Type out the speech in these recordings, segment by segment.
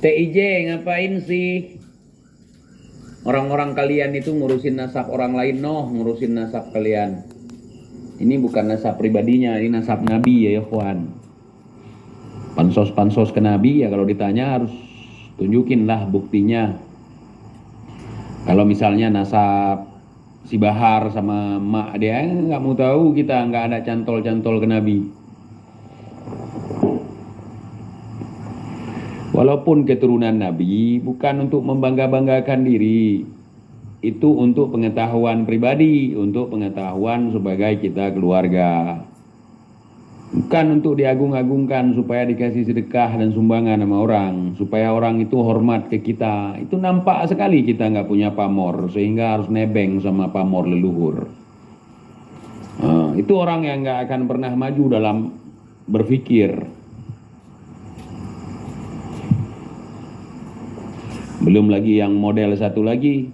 TIJ ngapain sih? Orang-orang kalian itu ngurusin nasab orang lain, ngurusin nasab kalian. Ini bukan nasab pribadinya, ini nasab Nabi ya ikhwan. Pansos-pansos ke Nabi ya kalau ditanya harus tunjukin lah buktinya. Kalau misalnya nasab si Bahar sama emak dia nggak mau tahu, kita nggak ada cantol-cantol ke Nabi. Walaupun keturunan Nabi bukan untuk membangga-banggakan diri, itu untuk pengetahuan pribadi, untuk pengetahuan sebagai kita keluarga. Bukan untuk diagung-agungkan supaya dikasih sedekah dan sumbangan sama orang, supaya orang itu hormat ke kita. Itu nampak sekali kita nggak punya pamor, sehingga harus nebeng sama pamor leluhur. Itu orang yang nggak akan pernah maju dalam berpikir. Belum lagi yang model satu lagi,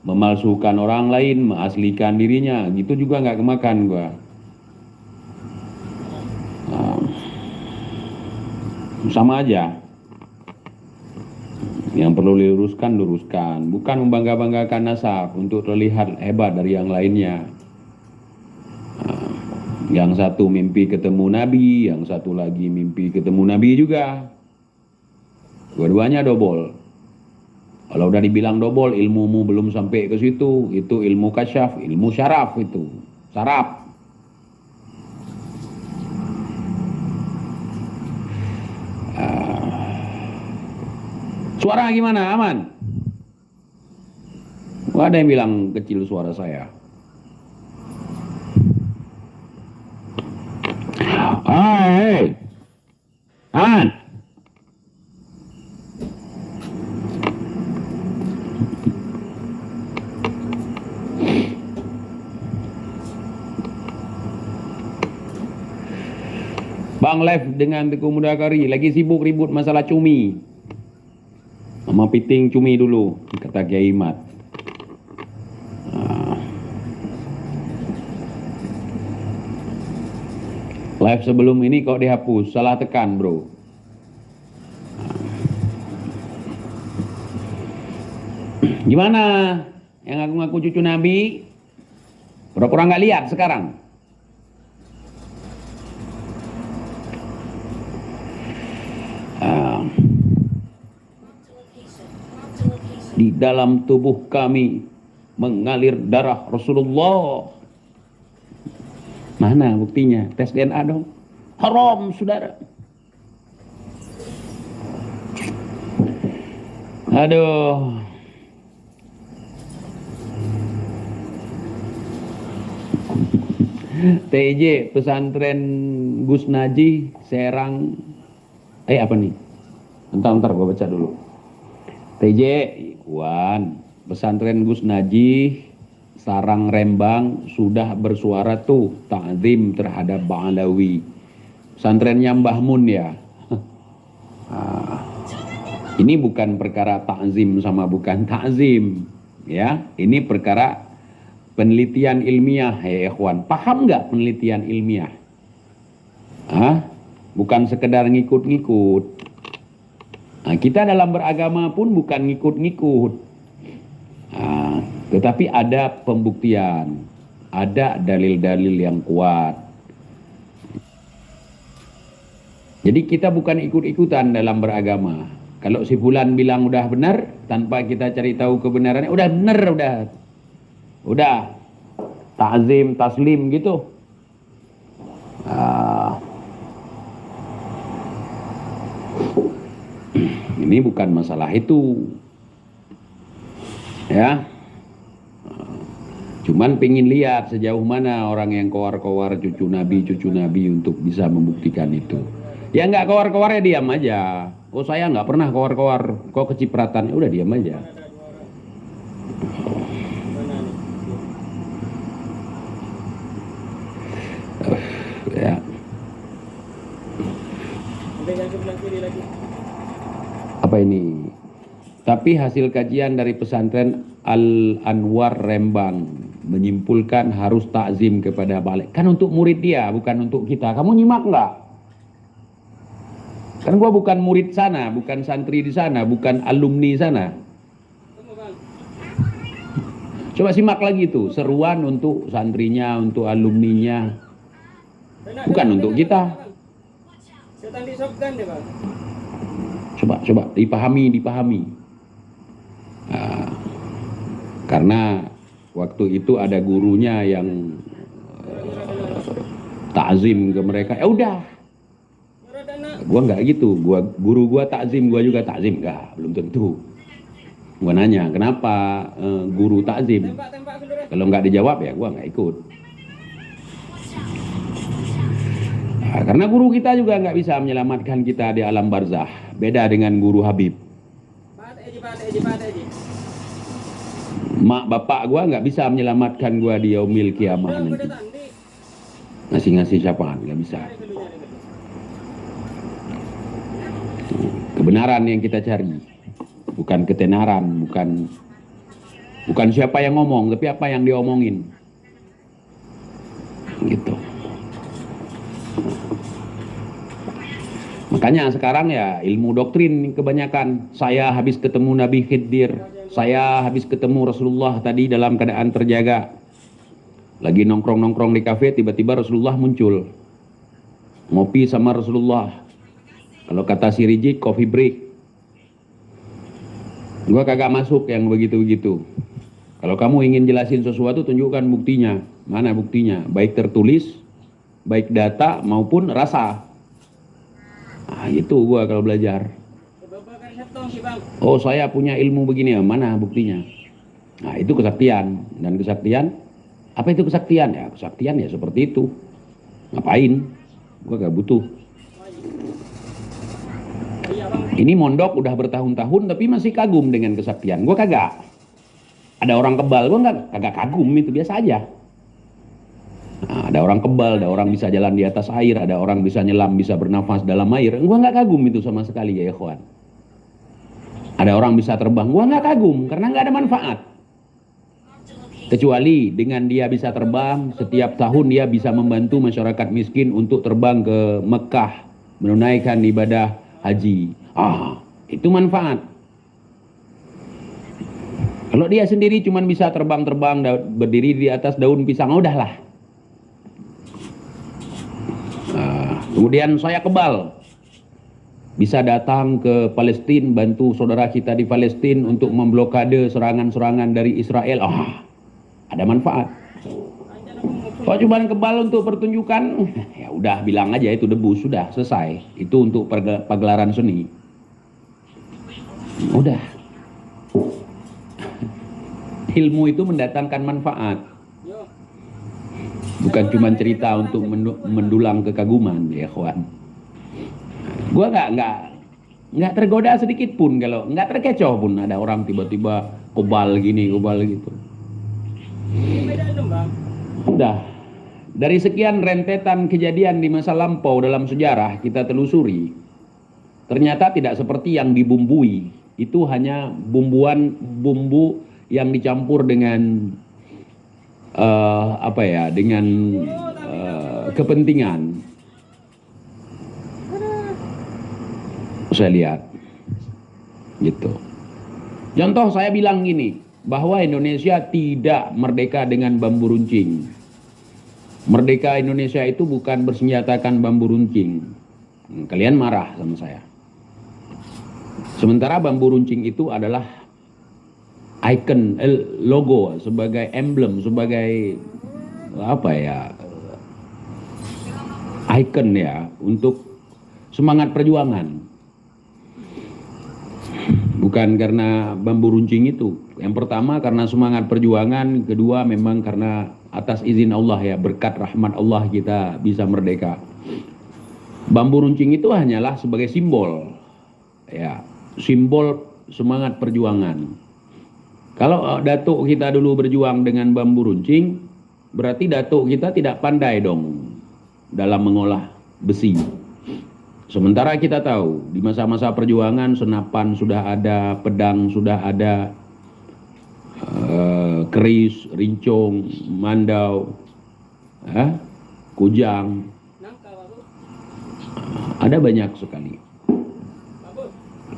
memalsukan orang lain, mengaslikan dirinya, gitu juga nggak kemakan gua. Sama aja. Yang perlu diluruskan, luruskan. Bukan membangga-banggakan nasab untuk terlihat hebat dari yang lainnya. Yang satu mimpi ketemu Nabi, yang satu lagi mimpi ketemu Nabi juga. Dua-duanya dobol. Kalau udah dibilang dobol, ilmumu belum sampai ke situ, itu ilmu kasyaf, ilmu syaraf itu. Saraf. Suara gimana? Aman? Ada yang bilang kecil suara saya. Hey. Aman? Bang Lev dengan Teguh Mudakari lagi sibuk ribut masalah cumi. Sama piting cumi dulu, kata Kiai Mat. Live sebelum ini kok dihapus, salah tekan bro. Gimana? Yang ngaku-ngaku cucu Nabi? Pura-pura nggak lihat sekarang? Di dalam tubuh kami mengalir darah Rasulullah. Mana buktinya? Tes DNA dong. Haram, saudara. Aduh. TJ pesantren Gus Naji Serang. Apa nih? Bentar gue baca dulu. TJ Ikhwan, pesantren Gus Naji Sarang Rembang sudah bersuara tuh ta'zim terhadap Ba'alawi. Pesantrennya Mbah Mun ya. Ini bukan perkara ta'zim sama bukan ta'zim ya. Ini perkara penelitian ilmiah ya ikhwan. Paham nggak penelitian ilmiah? Bukan sekedar ngikut-ngikut. Kita dalam beragama pun bukan ngikut-ngikut. Tetapi ada pembuktian, ada dalil-dalil yang kuat. Jadi kita bukan ikut-ikutan dalam beragama. Kalau si fulan bilang udah benar, tanpa kita cari tahu kebenarannya, udah benar, udah ta'zim, taslim gitu. Ini bukan masalah itu. Ya. Cuman pengen lihat sejauh mana orang yang kowar-kowar cucu Nabi untuk bisa membuktikan itu. Ya nggak kowar-kowar ya diam aja. Oh saya nggak pernah kowar-kowar, kok kecipratan, udah diam aja. Ya. Apa ini? Tapi hasil kajian dari pesantren Al-Anwar Rembang menyimpulkan harus takzim kepada balik. Kan untuk murid dia, bukan untuk kita. Kamu nyimak nggak? Kan gua bukan murid sana, bukan santri di sana, bukan alumni sana. Coba simak lagi tuh, seruan untuk santrinya, untuk alumninya, bukan untuk kita. Coba dipahami. Nah, karena waktu itu ada gurunya yang takzim ke mereka, ya udah. Gua nggak gitu, guru gua takzim, gua juga takzim, nggak, belum tentu. Gua nanya, kenapa guru takzim? Kalau nggak dijawab ya gua nggak ikut. Nah, karena guru kita juga nggak bisa menyelamatkan kita di alam barzah. Beda dengan guru Habib. Mak bapak gua nggak bisa menyelamatkan gua di yaumil kiamah nanti. Ngasih syafaat nggak bisa. Kebenaran yang kita cari, bukan ketenaran, bukan siapa yang ngomong, tapi apa yang diomongin. Gitu. Makanya sekarang ya ilmu doktrin kebanyakan. Saya habis ketemu Nabi Khidir, saya habis ketemu Rasulullah tadi dalam keadaan terjaga. Lagi nongkrong-nongkrong di kafe, tiba-tiba Rasulullah muncul. Ngopi sama Rasulullah. Kalau kata si Rizik, coffee break. Gua kagak masuk yang begitu-begitu. Kalau kamu ingin jelasin sesuatu, tunjukkan buktinya. Mana buktinya? Baik tertulis, baik data maupun rasa. Nah, itu gua kalau belajar. Oh, saya punya ilmu begini, ya, mana buktinya? Nah, itu kesaktian. Dan kesaktian, apa itu kesaktian? Ya, kesaktian ya seperti itu. Ngapain? Gua gak butuh. Ini mondok udah bertahun-tahun tapi masih kagum dengan kesaktian. Gua kagak. Ada orang kebal, gua kagak kagum, itu biasa aja. Nah, ada orang kebal, ada orang bisa jalan di atas air, ada orang bisa nyelam, bisa bernafas dalam air. Gua nggak kagum itu sama sekali ya ikhwan. Ada orang bisa terbang, gua nggak kagum karena nggak ada manfaat. Kecuali dengan dia bisa terbang, setiap tahun dia bisa membantu masyarakat miskin untuk terbang ke Mekah, menunaikan ibadah haji. Itu manfaat. Kalau dia sendiri cuma bisa terbang-terbang, berdiri di atas daun pisang, udahlah. Kemudian saya kebal, bisa datang ke Palestina, bantu saudara kita di Palestina untuk memblokade serangan-serangan dari Israel. Ada manfaat. Kalau cuma kebal untuk pertunjukan, ya udah bilang aja itu debu, sudah selesai. Itu untuk pagelaran seni. Udah. Ilmu itu mendatangkan manfaat. Bukan cuma cerita untuk mendulang kekaguman, ya kawan. Gua nggak tergoda sedikit pun, kalau nggak terkecoh pun ada orang tiba-tiba kobal gini, kobal gitu. Udah. Dari sekian rentetan kejadian di masa lampau dalam sejarah kita telusuri, ternyata tidak seperti yang dibumbui. Itu hanya bumbu yang dicampur dengan dengan kepentingan. Saya lihat gitu. Contoh saya bilang gini, bahwa Indonesia tidak merdeka dengan bambu runcing. Merdeka Indonesia itu bukan bersenjatakan bambu runcing. Kalian marah sama saya. Sementara bambu runcing itu adalah icon, logo, sebagai emblem, sebagai icon ya untuk semangat perjuangan. Bukan karena bambu runcing itu. Yang pertama karena semangat perjuangan, kedua memang karena atas izin Allah ya, berkat rahmat Allah kita bisa merdeka. Bambu runcing itu hanyalah sebagai simbol ya, simbol semangat perjuangan. Kalau datuk kita dulu berjuang dengan bambu runcing, berarti datuk kita tidak pandai dong dalam mengolah besi. Sementara kita tahu di masa-masa perjuangan senapan sudah ada, pedang sudah ada, keris, rincong, mandau, kujang, ada banyak sekali.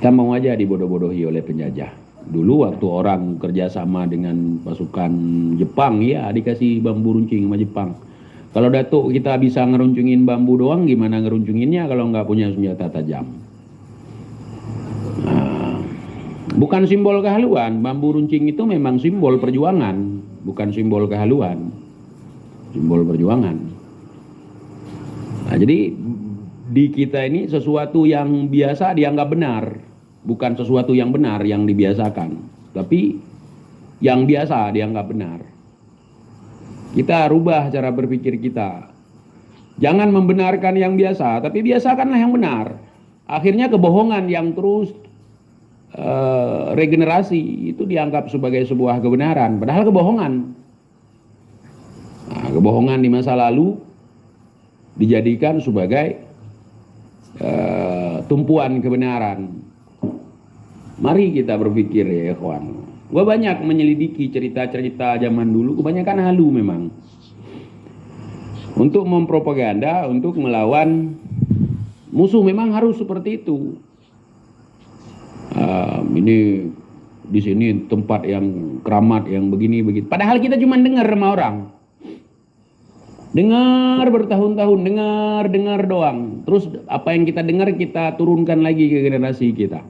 Kita mau aja dibodoh-bodohi oleh penjajah. Dulu waktu orang kerjasama dengan pasukan Jepang, ya dikasih bambu runcing sama Jepang. Kalau Datuk kita bisa ngeruncungin bambu doang, gimana ngeruncunginnya kalau nggak punya senjata tajam? Nah, bukan simbol kehaluan. Bambu runcing itu memang simbol perjuangan, bukan simbol kehaluan. Simbol perjuangan. Nah, jadi di kita ini sesuatu yang biasa dianggap benar, bukan sesuatu yang benar yang dibiasakan, tapi yang biasa dianggap benar. Kita rubah cara berpikir kita. Jangan membenarkan yang biasa, tapi biasakanlah yang benar. Akhirnya kebohongan yang terus regenerasi itu dianggap sebagai sebuah kebenaran, padahal kebohongan. Nah, kebohongan di masa lalu dijadikan sebagai tumpuan kebenaran. Mari kita berpikir ya ikhwan. Gua banyak menyelidiki cerita-cerita zaman dulu, kebanyakan halu memang. Untuk mempropaganda, untuk melawan musuh memang harus seperti itu. Ini di sini tempat yang keramat yang begini begitu. Padahal kita cuma dengar sama orang. Dengar bertahun-tahun, dengar doang. Terus apa yang kita dengar kita turunkan lagi ke generasi kita.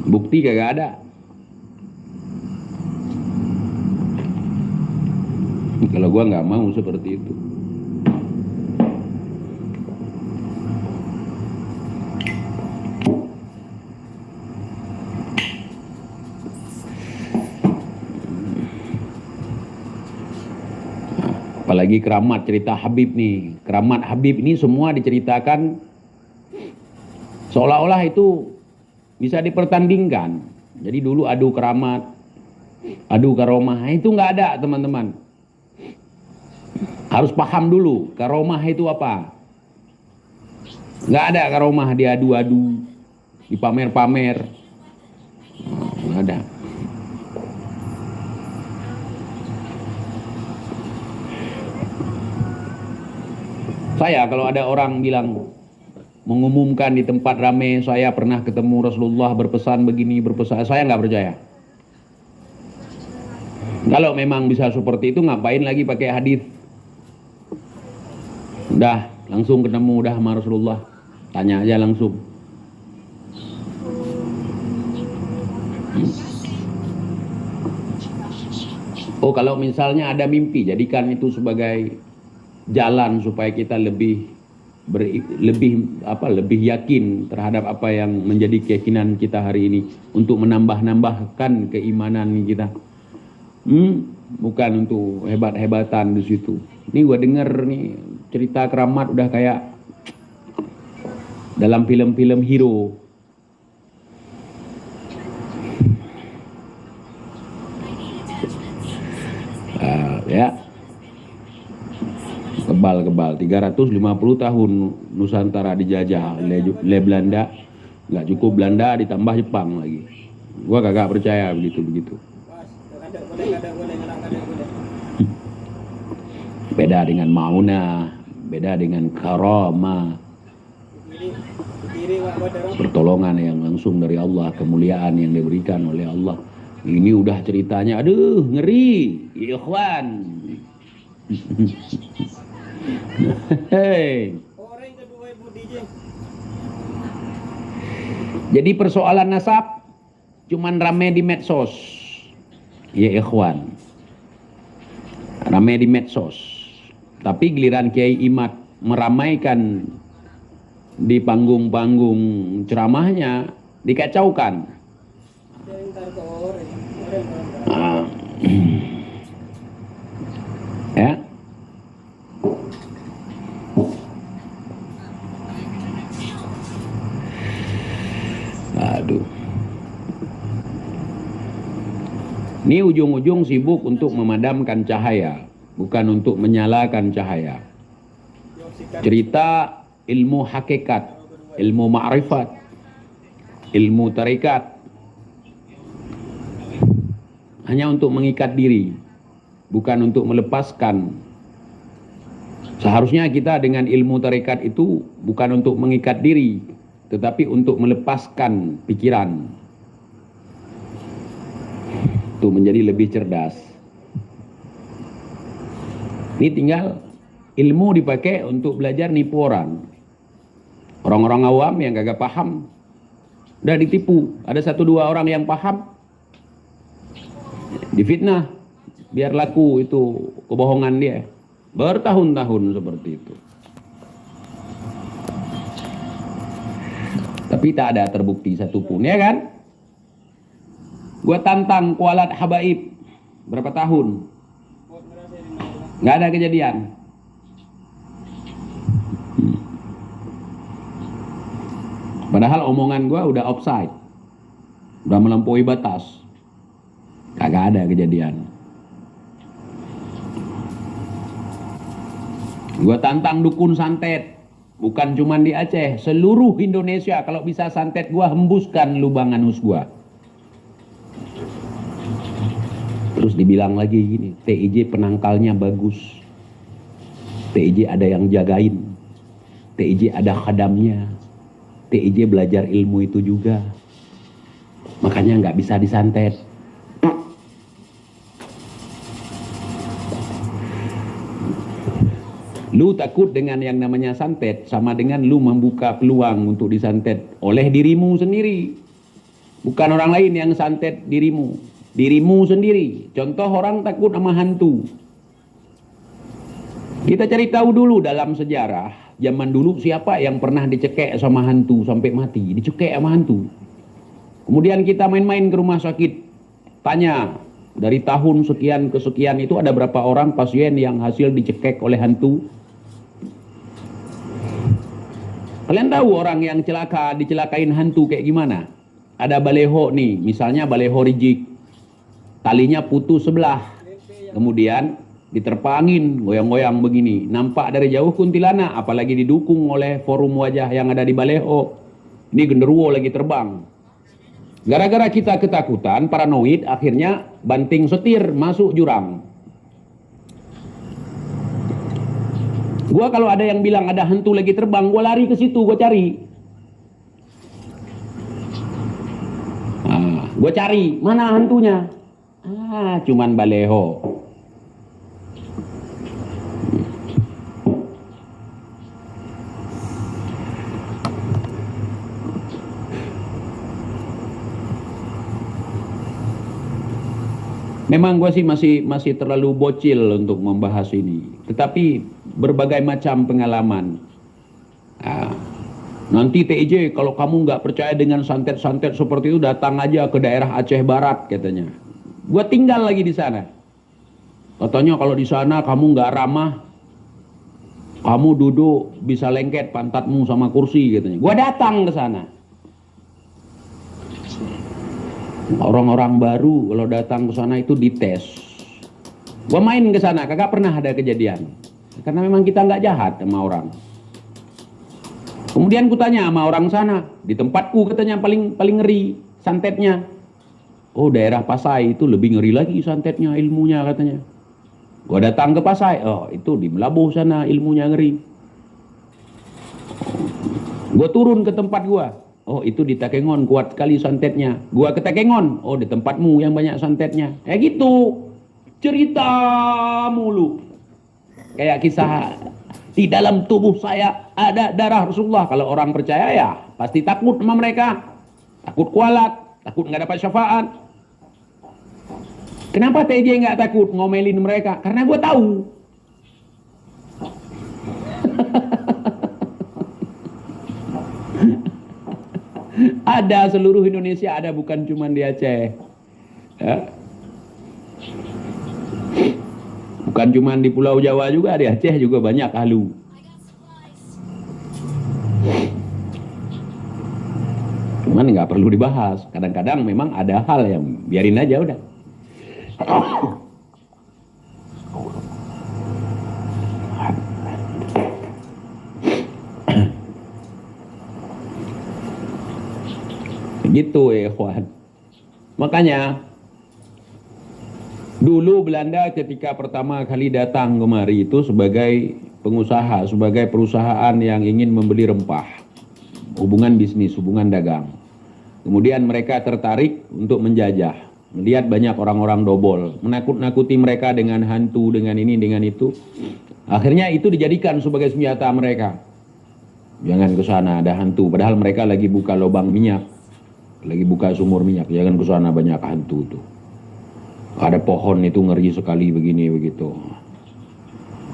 Bukti kagak ada. Kalau gua nggak mau seperti itu. Apalagi keramat cerita Habib nih. Keramat Habib ini semua diceritakan seolah-olah itu bisa dipertandingkan. Jadi dulu adu keramat, adu karomah, itu nggak ada teman-teman. Harus paham dulu karomah itu apa. Nggak ada karomah diadu-adu, dipamer-pamer. Nggak ada. Saya kalau ada orang bilang mengumumkan di tempat ramai saya pernah ketemu Rasulullah berpesan begini berpesan, saya nggak percaya. Kalau memang bisa seperti itu ngapain lagi pakai hadis? Udah langsung ketemu udah sama Rasulullah, tanya aja langsung. Oh kalau misalnya ada mimpi, jadikan itu sebagai jalan supaya kita lebih yakin terhadap apa yang menjadi keyakinan kita hari ini, untuk menambahkan keimanan kita. Bukan untuk hebat-hebatan di situ. Ini gua denger nih cerita keramat udah kayak dalam film-film hero. Ya. Kebal 350 tahun Nusantara dijajah oleh Belanda. Nggak cukup Belanda ditambah Jepang lagi. Gua kagak percaya begitu. Beda dengan mauna, beda dengan karama. Pertolongan yang langsung dari Allah, kemuliaan yang diberikan oleh Allah. Ini udah ceritanya, aduh ngeri, ikhwan. Hey. Jadi persoalan nasab cuman rame di medsos. Ya ikhwan. Rame di medsos. Tapi giliran Kiai Imad meramaikan di panggung-panggung ceramahnya dikacaukan. Ya. Aduh. Ini ujung-ujung sibuk untuk memadamkan cahaya, bukan untuk menyalakan cahaya. Cerita ilmu hakikat, ilmu ma'rifat, ilmu tarikat hanya untuk mengikat diri, bukan untuk melepaskan. Seharusnya kita dengan ilmu tarikat itu bukan untuk mengikat diri, tetapi untuk melepaskan pikiran, untuk menjadi lebih cerdas. Ini tinggal ilmu dipakai untuk belajar nipu orang. Orang-orang awam yang kagak paham udah ditipu. Ada 1-2 orang yang paham, difitnah biar laku itu kebohongan dia. Bertahun-tahun seperti itu. Tapi tak ada terbukti satupun, ya kan? Gua tantang kualat habaib berapa tahun, nggak ada kejadian. Padahal omongan gua udah offside, udah melampaui batas, kagak ada kejadian. Gua tantang dukun santet, bukan cuma di Aceh, seluruh Indonesia. Kalau bisa santet gua hembuskan lubang anus gua. Terus dibilang lagi gini, TIJ penangkalnya bagus, TIJ ada yang jagain, TIJ ada khadamnya, TIJ belajar ilmu itu juga, makanya nggak bisa disantet. Lu takut dengan yang namanya santet, sama dengan lu membuka peluang untuk disantet oleh dirimu sendiri. Bukan orang lain yang santet dirimu, dirimu sendiri. Contoh orang takut sama hantu. Kita cari tahu dulu dalam sejarah, zaman dulu siapa yang pernah dicekek sama hantu sampai mati, dicekek sama hantu. Kemudian kita main-main ke rumah sakit, tanya, dari tahun sekian ke sekian itu ada berapa orang pasien yang hasil dicekek oleh hantu? Kalian tahu orang yang celaka, dicelakain hantu kayak gimana? Ada baleho nih, misalnya baleho rijik, talinya putus sebelah, kemudian diterpa angin, goyang-goyang begini, nampak dari jauh kuntilanak, apalagi didukung oleh forum wajah yang ada di baleho. Ini genderuwo lagi terbang. Gara-gara kita ketakutan, paranoid, akhirnya banting setir masuk jurang. Gua kalau ada yang bilang ada hantu lagi terbang, gua lari ke situ, gua cari. Gua cari, mana hantunya? Cuman baleho. Memang gue sih masih terlalu bocil untuk membahas ini. Tetapi berbagai macam pengalaman. Nanti TIJ kalau kamu nggak percaya dengan santet-santet seperti itu, datang aja ke daerah Aceh Barat katanya. Gue tinggal lagi di sana. Katanya kalau di sana kamu nggak ramah, kamu duduk bisa lengket pantatmu sama kursi katanya. Gue datang ke sana. Orang-orang baru kalau datang ke sana itu dites. Gua main ke sana, kagak pernah ada kejadian. Karena memang kita nggak jahat sama orang. Kemudian kutanya sama orang sana, di tempatku katanya paling ngeri santetnya. Oh, daerah Pasai itu lebih ngeri lagi santetnya, ilmunya katanya. Gua datang ke Pasai, oh itu di Melabuh sana ilmunya ngeri. Gua turun ke tempat gua. Oh itu di Takengon kuat sekali santetnya. Gua ke Takengon, oh di tempatmu yang banyak santetnya. Gitu, cerita mulu. Kayak kisah, di dalam tubuh saya ada darah Rasulullah. Kalau orang percaya ya pasti takut sama mereka. Takut kualat, takut nggak dapat syafaat. Kenapa TJ nggak takut ngomelin mereka? Karena gua tahu. Ada seluruh Indonesia, ada bukan cuma di Aceh. Ya. Bukan cuma di Pulau Jawa juga, di Aceh juga banyak halu. Cuman nggak perlu dibahas. Kadang-kadang memang ada hal yang biarin aja udah. Gitu ya ikhwan. Makanya dulu Belanda ketika pertama kali datang kemari itu sebagai pengusaha, sebagai perusahaan yang ingin membeli rempah. hubungan bisnis, hubungan dagang. Kemudian mereka tertarik untuk menjajah, melihat banyak orang-orang dobol, menakut-nakuti mereka dengan hantu, dengan ini, dengan itu. Akhirnya itu dijadikan sebagai senjata mereka. Jangan ke sana, ada hantu. Padahal mereka lagi buka lubang minyak, lagi buka sumur minyak. Jangan ke sana, banyak hantu tuh. Ada pohon itu ngeri sekali begini begitu.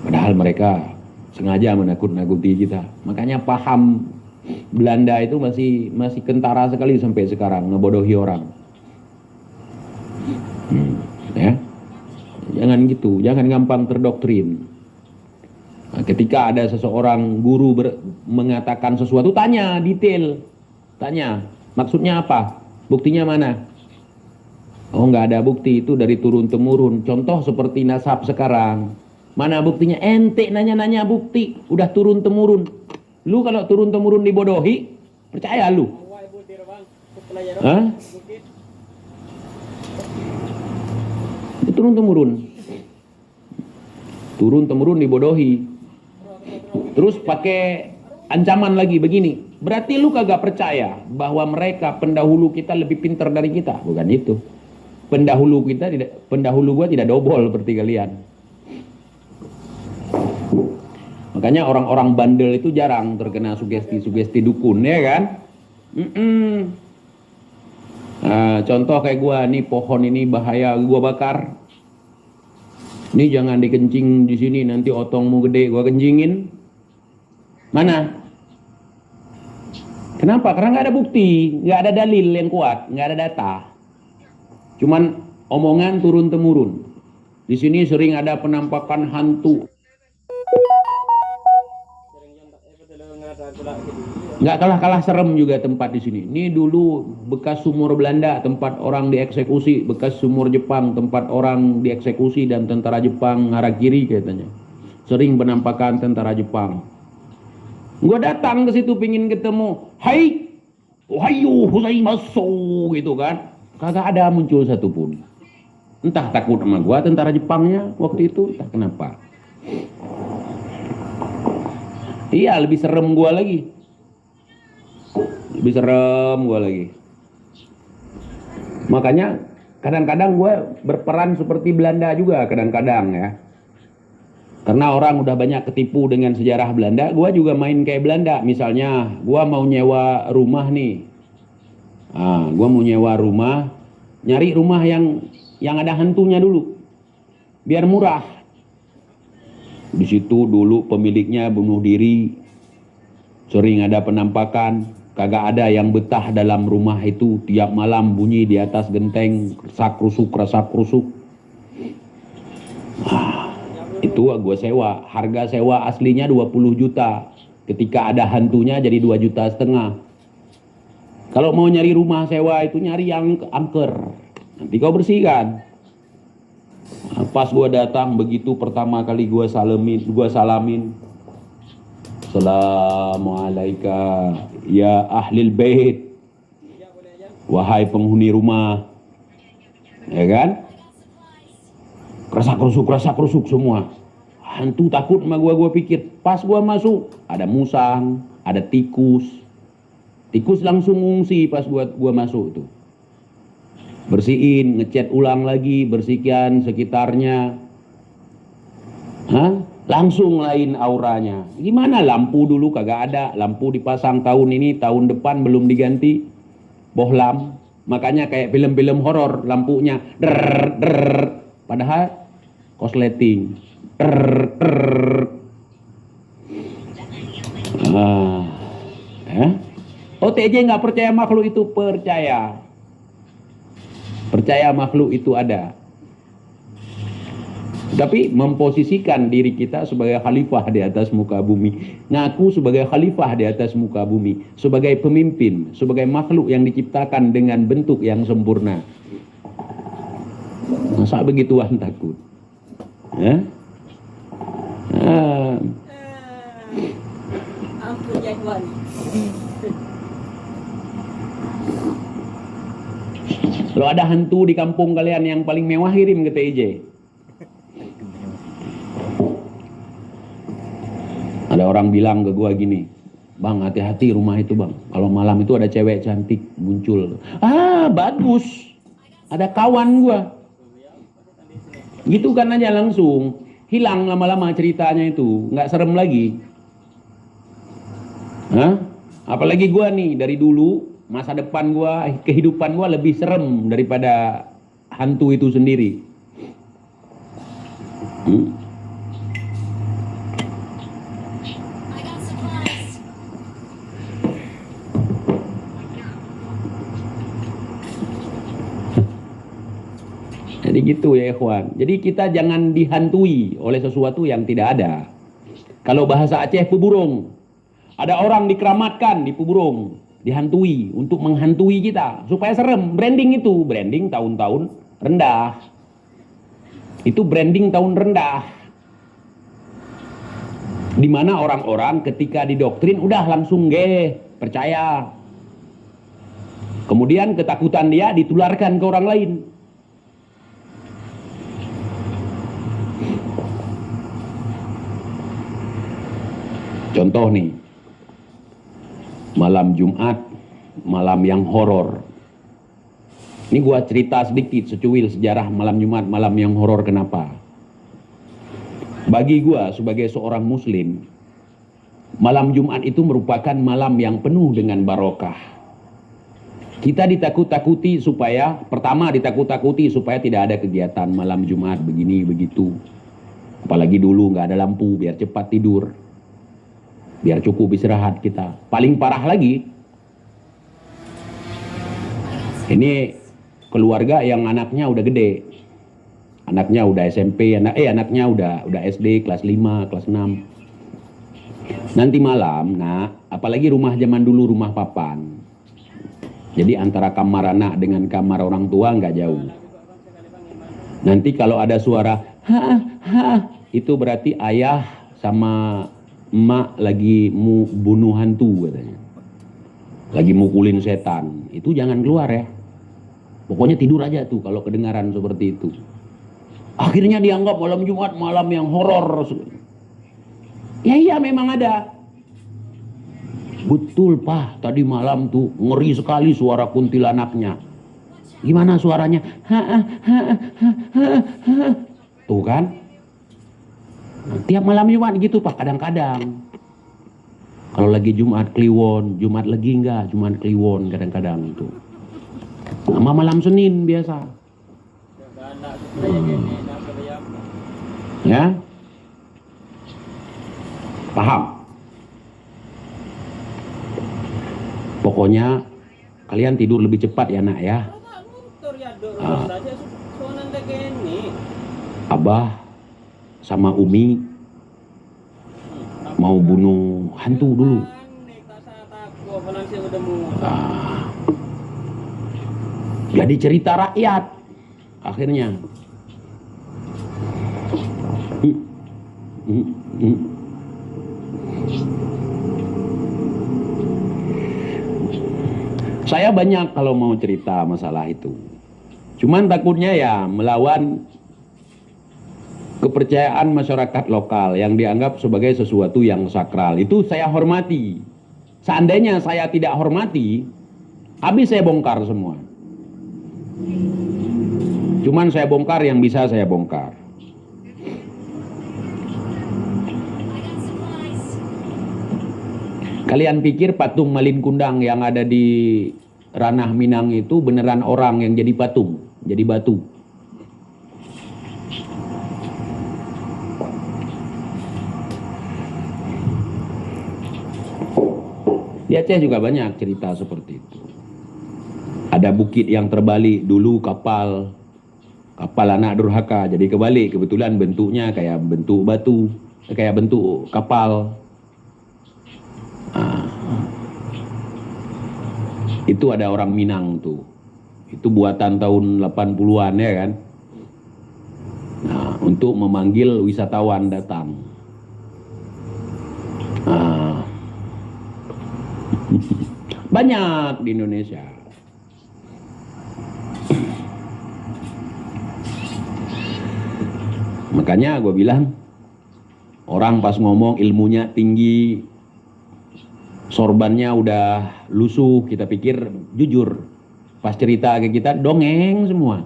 Padahal mereka sengaja menakut-nakuti kita. Makanya paham Belanda itu masih kentara sekali sampai sekarang, ngebodohi orang. Ya, jangan gitu, jangan gampang terdoktrin. Nah, ketika ada seseorang guru mengatakan sesuatu, tanya detail, tanya maksudnya apa, buktinya mana? Oh, nggak ada bukti, itu dari turun temurun. Contoh seperti nasab sekarang, mana buktinya? Ente nanya-nanya bukti, udah turun temurun. Lu kalau turun temurun dibodohi, percaya lu? Hah? Turun temurun. Turun temurun dibodohi. Terus pakai ancaman lagi begini. Berarti lu kagak percaya bahwa mereka pendahulu kita lebih pintar dari kita? Bukan itu. Pendahulu gua tidak dobol seperti kalian. Makanya orang-orang bandel itu jarang terkena sugesti dukun, ya kan? Nah, contoh kayak gua, nih pohon ini bahaya, gua bakar. Ini jangan dikencing di sini, nanti otongmu gede, gua kencingin. Mana? Kenapa? Karena nggak ada bukti, nggak ada dalil yang kuat, nggak ada data. Cuman omongan turun temurun. Di sini sering ada penampakan hantu. Nggak kalah serem juga tempat di sini. Ini dulu bekas sumur Belanda, tempat orang dieksekusi, bekas sumur Jepang, tempat orang dieksekusi dan tentara Jepang harakiri katanya. Sering penampakan tentara Jepang. Gua datang ke situ pingin ketemu, hai, ohayo gozaimasu gitu kan. Kagak ada muncul satupun. Entah takut sama gua tentara Jepangnya waktu itu, entah kenapa. Iya, lebih serem gua lagi. Lebih serem gua lagi. Makanya kadang-kadang gua berperan seperti Belanda juga kadang-kadang ya. Karena orang udah banyak ketipu dengan sejarah Belanda, gua juga main kayak Belanda. Misalnya, gua mau nyewa rumah nih. Gua mau nyewa rumah, nyari rumah yang ada hantunya dulu. Biar murah. Di situ dulu pemiliknya bunuh diri. Sering ada penampakan, kagak ada yang betah dalam rumah itu. Tiap malam bunyi di atas genteng, rasak rusuk. Itu gue sewa, harga sewa aslinya 20 juta. Ketika ada hantunya jadi 2,5 juta. Kalau mau nyari rumah sewa itu nyari yang angker. Nanti kau bersihkan. Pas gue datang begitu pertama kali gue salamin. Assalamualaikum ya ahlil bait. Wahai penghuni rumah. Ya kan? Rasak rusuk semua. Hantu takut sama gua pikir. Pas gua masuk, ada musang, ada tikus. Tikus langsung ngungsi pas gua masuk tuh. Bersihin, ngecat ulang lagi, bersihkan sekitarnya. Langsung lain auranya. Gimana lampu dulu kagak ada. Lampu dipasang tahun ini, tahun depan belum diganti. Bohlam. Makanya kayak film-film horor lampunya. Padahal kosleting. OTJ nggak percaya makhluk itu, percaya makhluk itu ada. Tapi memposisikan diri kita sebagai khalifah di atas muka bumi, ngaku sebagai khalifah di atas muka bumi, sebagai pemimpin, sebagai makhluk yang diciptakan dengan bentuk yang sempurna. Masa begituan takut? Ya? Ampun ya Tuhan. Kalau ada hantu di kampung kalian yang paling mewah, kirim ke TIJ. Ada orang bilang ke gua gini, Bang, hati-hati rumah itu bang. Kalau malam itu ada cewek cantik muncul. Ah, bagus. Ada kawan gua. Gitu kan aja langsung. Hilang lama-lama ceritanya itu. Nggak serem lagi. Hah? Apalagi gua nih, dari dulu, masa depan gua, kehidupan gua lebih serem daripada hantu itu sendiri. Jadi gitu ya ikhwan. Jadi kita jangan dihantui oleh sesuatu yang tidak ada. Kalau bahasa Aceh, puburung. Ada orang dikeramatkan di puburung, dihantui untuk menghantui kita supaya serem. Branding itu, branding tahun-tahun rendah. Itu branding tahun rendah. Di mana orang-orang ketika didoktrin udah langsung percaya. Kemudian ketakutan dia ditularkan ke orang lain. Contoh nih, malam Jumat, malam yang horor. Ini gua cerita sedikit secuil sejarah malam Jumat, malam yang horor kenapa. Bagi gua sebagai seorang muslim, malam Jumat itu merupakan malam yang penuh dengan barokah. Kita ditakut-takuti supaya, pertama ditakut-takuti supaya tidak ada kegiatan malam Jumat begini begitu. Apalagi dulu nggak ada lampu biar cepat tidur. Biar cukup istirahat kita. Paling parah lagi, ini keluarga yang anaknya udah gede. Anaknya udah SMP, anaknya udah SD kelas 5, kelas 6. Nanti malam, apalagi rumah zaman dulu, rumah papan. Jadi antara kamar anak dengan kamar orang tua nggak jauh. Nanti kalau ada suara itu berarti ayah sama emak lagi mau bunuh hantu katanya. Lagi mukulin setan. Itu jangan keluar ya. Pokoknya tidur aja tuh kalau kedengaran seperti itu. Akhirnya dianggap malam Jumat malam yang horor. Ya iya memang ada. Betul Pak, tadi malam tuh ngeri sekali suara kuntilanaknya. Gimana suaranya? Tuh kan? Tiap malam Jumat gitu Pak, kadang-kadang. Kalau lagi Jumat Kliwon, Jumat lagi enggak, Jumat Kliwon kadang-kadang itu. Sama malam Senin biasa. Ya? Paham? Pokoknya kalian tidur lebih cepat ya nak ya. Abah sama Umi mau bunuh hantu dulu. Jadi cerita rakyat akhirnya. Saya banyak kalau mau cerita masalah itu. Cuman takutnya ya melawan kepercayaan masyarakat lokal yang dianggap sebagai sesuatu yang sakral. Itu saya hormati. Seandainya saya tidak hormati, habis saya bongkar semua. Cuman saya bongkar yang bisa saya bongkar. Kalian pikir patung Malin Kundang yang ada di Ranah Minang itu beneran orang yang jadi patung, jadi batu? Di Aceh juga banyak cerita seperti itu. Ada bukit yang terbalik, dulu kapal anak durhaka, jadi kebalik, kebetulan bentuknya kayak bentuk batu, kayak bentuk kapal. Itu ada orang Minang tuh. Itu buatan tahun 80-an ya kan. Untuk memanggil wisatawan datang. Banyak di Indonesia. Makanya gue bilang, orang pas ngomong ilmunya tinggi, sorbannya udah lusuh, kita pikir jujur. Pas cerita ke kita dongeng semua.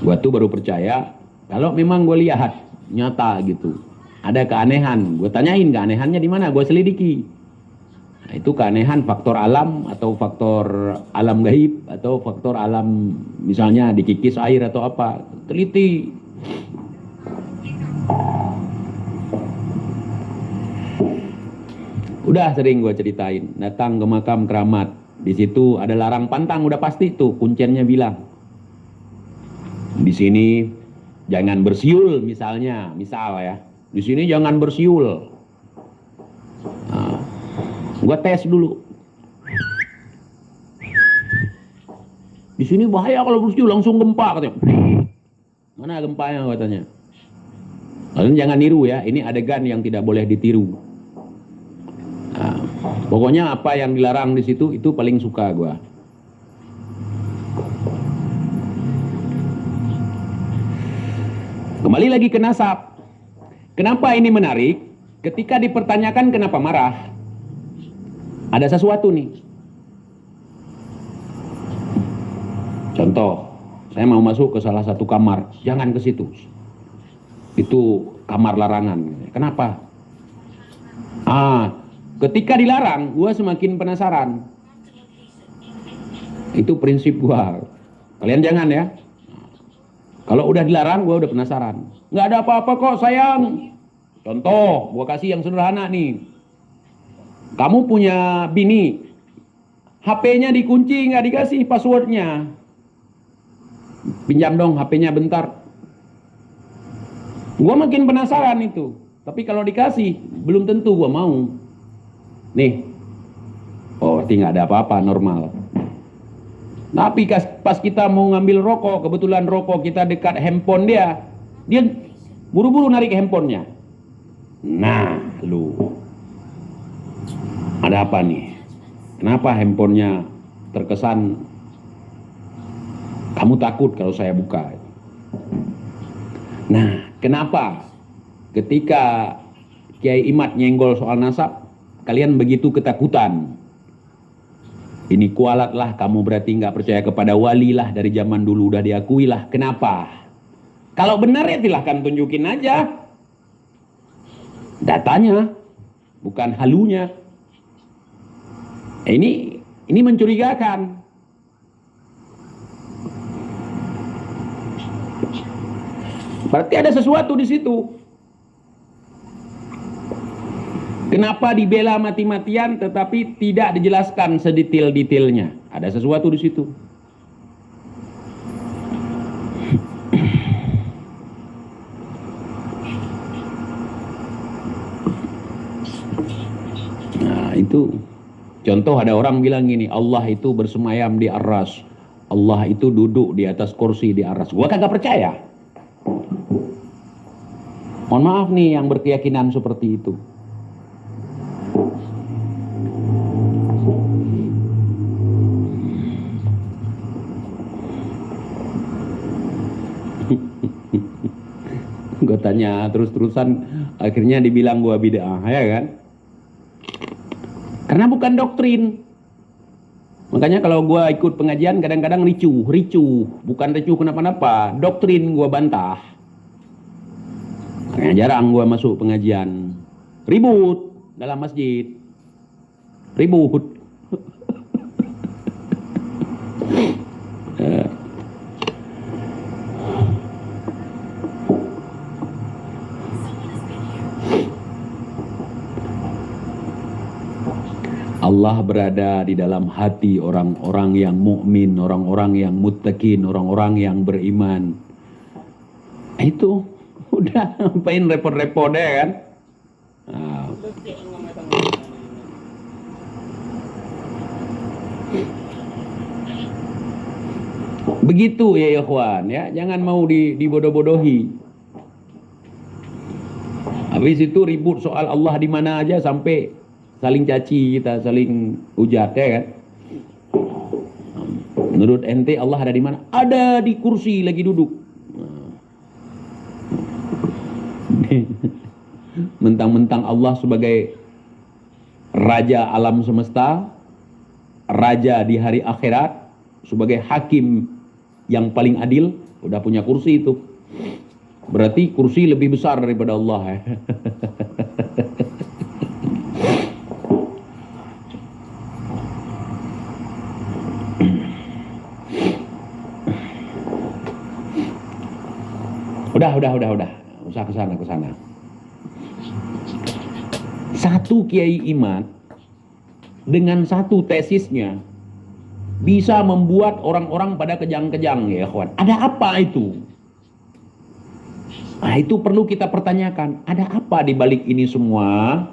Gua tuh baru percaya kalau memang gue lihat nyata gitu ada keanehan. Gue tanyain keanehannya di mana, gue selidiki. Nah, itu keanehan faktor alam atau faktor alam gaib atau faktor alam misalnya dikikis air atau apa, teliti. Udah sering gue ceritain, datang ke makam keramat. Di situ ada larang pantang, udah pasti tuh kuncennya bilang. Di sini jangan bersiul misalnya, misal ya. Di sini jangan bersiul. Nah, gua tes dulu. Di sini bahaya kalau bersiul, langsung gempa katanya. Mana gempanya katanya? Kalian jangan niru ya, ini adegan yang tidak boleh ditiru. Nah, pokoknya apa yang dilarang di situ itu paling suka gua. Kembali lagi ke nasab. Kenapa ini menarik? Ketika dipertanyakan kenapa marah, ada sesuatu nih. Contoh, saya mau masuk ke salah satu kamar, jangan ke situ. Itu kamar larangan. Kenapa? Ketika dilarang, gue semakin penasaran. Itu prinsip gue. Kalian jangan ya. Kalau udah dilarang, gue udah penasaran. Nggak ada apa-apa kok sayang. Contoh, gue kasih yang sederhana nih. Kamu punya bini, HP-nya dikunci, nggak dikasih passwordnya. Pinjam dong HP-nya bentar. Gue makin penasaran itu. Tapi kalau dikasih, belum tentu gue mau. Nih, oh berarti nggak ada apa-apa, normal. Tapi pas kita mau ngambil rokok, kebetulan rokok kita dekat handphone dia buru-buru narik handphonenya. Nah, lu ada apa nih? Kenapa handphonenya terkesan kamu takut kalau saya buka? Nah, kenapa ketika Kiai Imad nyenggol soal nasab, kalian begitu ketakutan? Ini kualat lah, kamu berarti nggak percaya kepada wali lah, dari zaman dulu udah diakui lah. Kenapa? Kalau benar ya silahkan tunjukin aja datanya, bukan halunya. Ini mencurigakan. Berarti ada sesuatu di situ. Kenapa dibela mati-matian tetapi tidak dijelaskan sedetail-detailnya? Ada sesuatu di situ. Nah, itu contoh ada orang bilang gini, Allah itu bersemayam di aras. Allah itu duduk di atas kursi di aras. Gua kagak percaya. Mohon maaf nih yang berkeyakinan seperti itu. Gue tanya terus-terusan, akhirnya dibilang gue bid'ah, ya kan? Karena bukan doktrin. Makanya kalau gue ikut pengajian kadang-kadang ricuh, bukan ricuh kenapa-napa, doktrin gue bantah. Makanya jarang gue masuk pengajian. Ribut dalam masjid, ribut. Allah berada di dalam hati orang-orang yang mukmin, orang-orang yang muttaqin, orang-orang yang beriman. Itu udah ngapain repot-repot deh kan? Nah. Begitu ya ikhwan ya, jangan mau dibodoh-bodohi. Habis itu ribut soal Allah di mana aja sampai saling caci kita, saling hujat ya kan. Menurut ente Allah ada di mana? Ada di kursi lagi duduk. Mentang-mentang Allah sebagai raja alam semesta, raja di hari akhirat, sebagai hakim yang paling adil, udah punya kursi itu. Berarti kursi lebih besar daripada Allah ya. Udah. Usah ke sana. Satu kiai iman dengan satu tesisnya bisa membuat orang-orang pada kejang-kejang ya kawan. Ada apa itu? Nah, itu perlu kita pertanyakan. Ada apa di balik ini semua?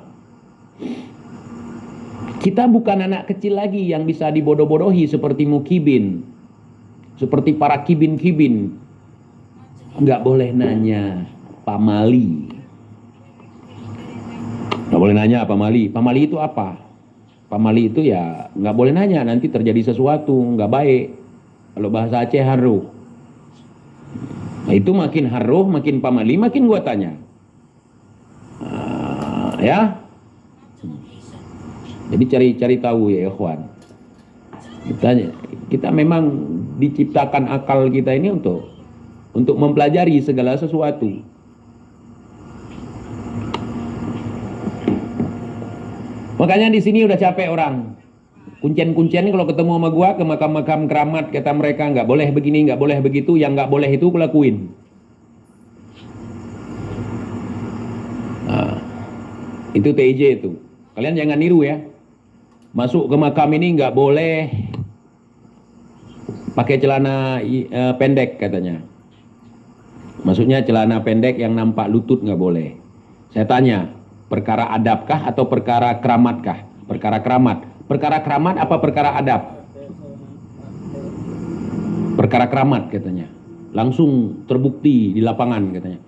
Kita bukan anak kecil lagi yang bisa dibodoh-bodohi seperti mukibin, seperti para kibin-kibin. Nggak boleh nanya pamali. Nggak boleh nanya pamali. Pamali itu apa? Pamali itu ya nggak boleh nanya, nanti terjadi sesuatu nggak baik. Kalau bahasa Aceh haruh. Nah, itu makin haruh, makin pamali, makin gua tanya. Ya. Jadi cari tahu ya ikhwan. Kita memang diciptakan akal kita ini untuk mempelajari segala sesuatu. Makanya di sini udah capek orang. Kuncen-kuncen kalau ketemu sama gua ke makam-makam keramat, kata mereka nggak boleh begini, nggak boleh begitu, yang nggak boleh itu kulakuin. Nah, itu TIJ itu. Kalian jangan niru ya. Masuk ke makam ini nggak boleh pakai celana pendek katanya. Maksudnya celana pendek yang nampak lutut nggak boleh. Saya tanya, perkara adabkah atau perkara keramatkah? Perkara keramat. Perkara keramat apa perkara adab? Perkara keramat katanya. Langsung terbukti di lapangan katanya.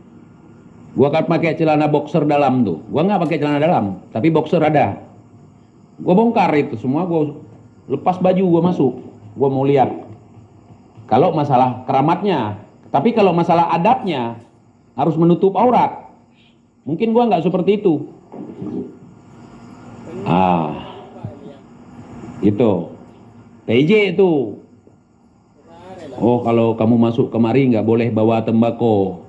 Gua akan pakai celana boxer dalam tuh. Gua nggak pakai celana dalam, tapi boxer ada. Gua bongkar itu semua, gua lepas baju, gua masuk. Gua mau lihat. Kalau masalah keramatnya, tapi kalau masalah adabnya harus menutup aurat. Mungkin gua nggak seperti itu. Itu PJ itu. Oh, kalau kamu masuk kemari nggak boleh bawa tembakau.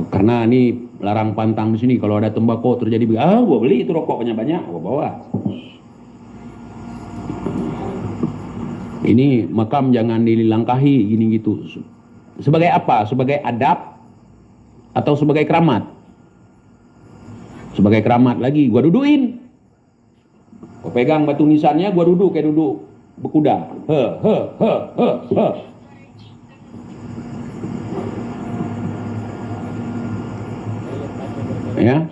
Karena ini larang pantang di sini. Kalau ada tembakau terjadi, gua beli itu rokok banyak-banyak, gua bawa. Ini makam jangan dilangkahi gini gitu. Sebagai apa? Sebagai adab atau sebagai keramat? Sebagai keramat lagi, gua duduin. Gua pegang batu nisannya, gua duduk kayak duduk berkuda. Ya.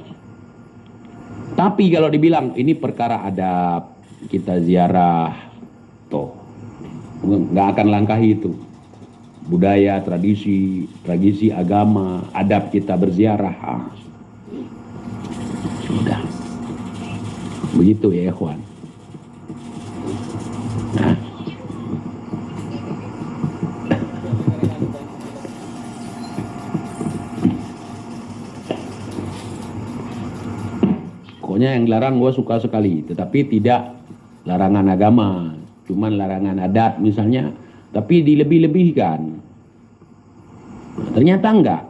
Tapi kalau dibilang ini perkara adab, kita ziarah, toh nggak akan langkahi itu. Budaya, tradisi agama, adab kita berziarah. Sudah. Begitu ya ikhwan. Nah. Pokoknya yang dilarang gue suka sekali, tetapi tidak larangan agama, cuman larangan adat misalnya, tapi dilebih-lebihkan. Nah, ternyata enggak.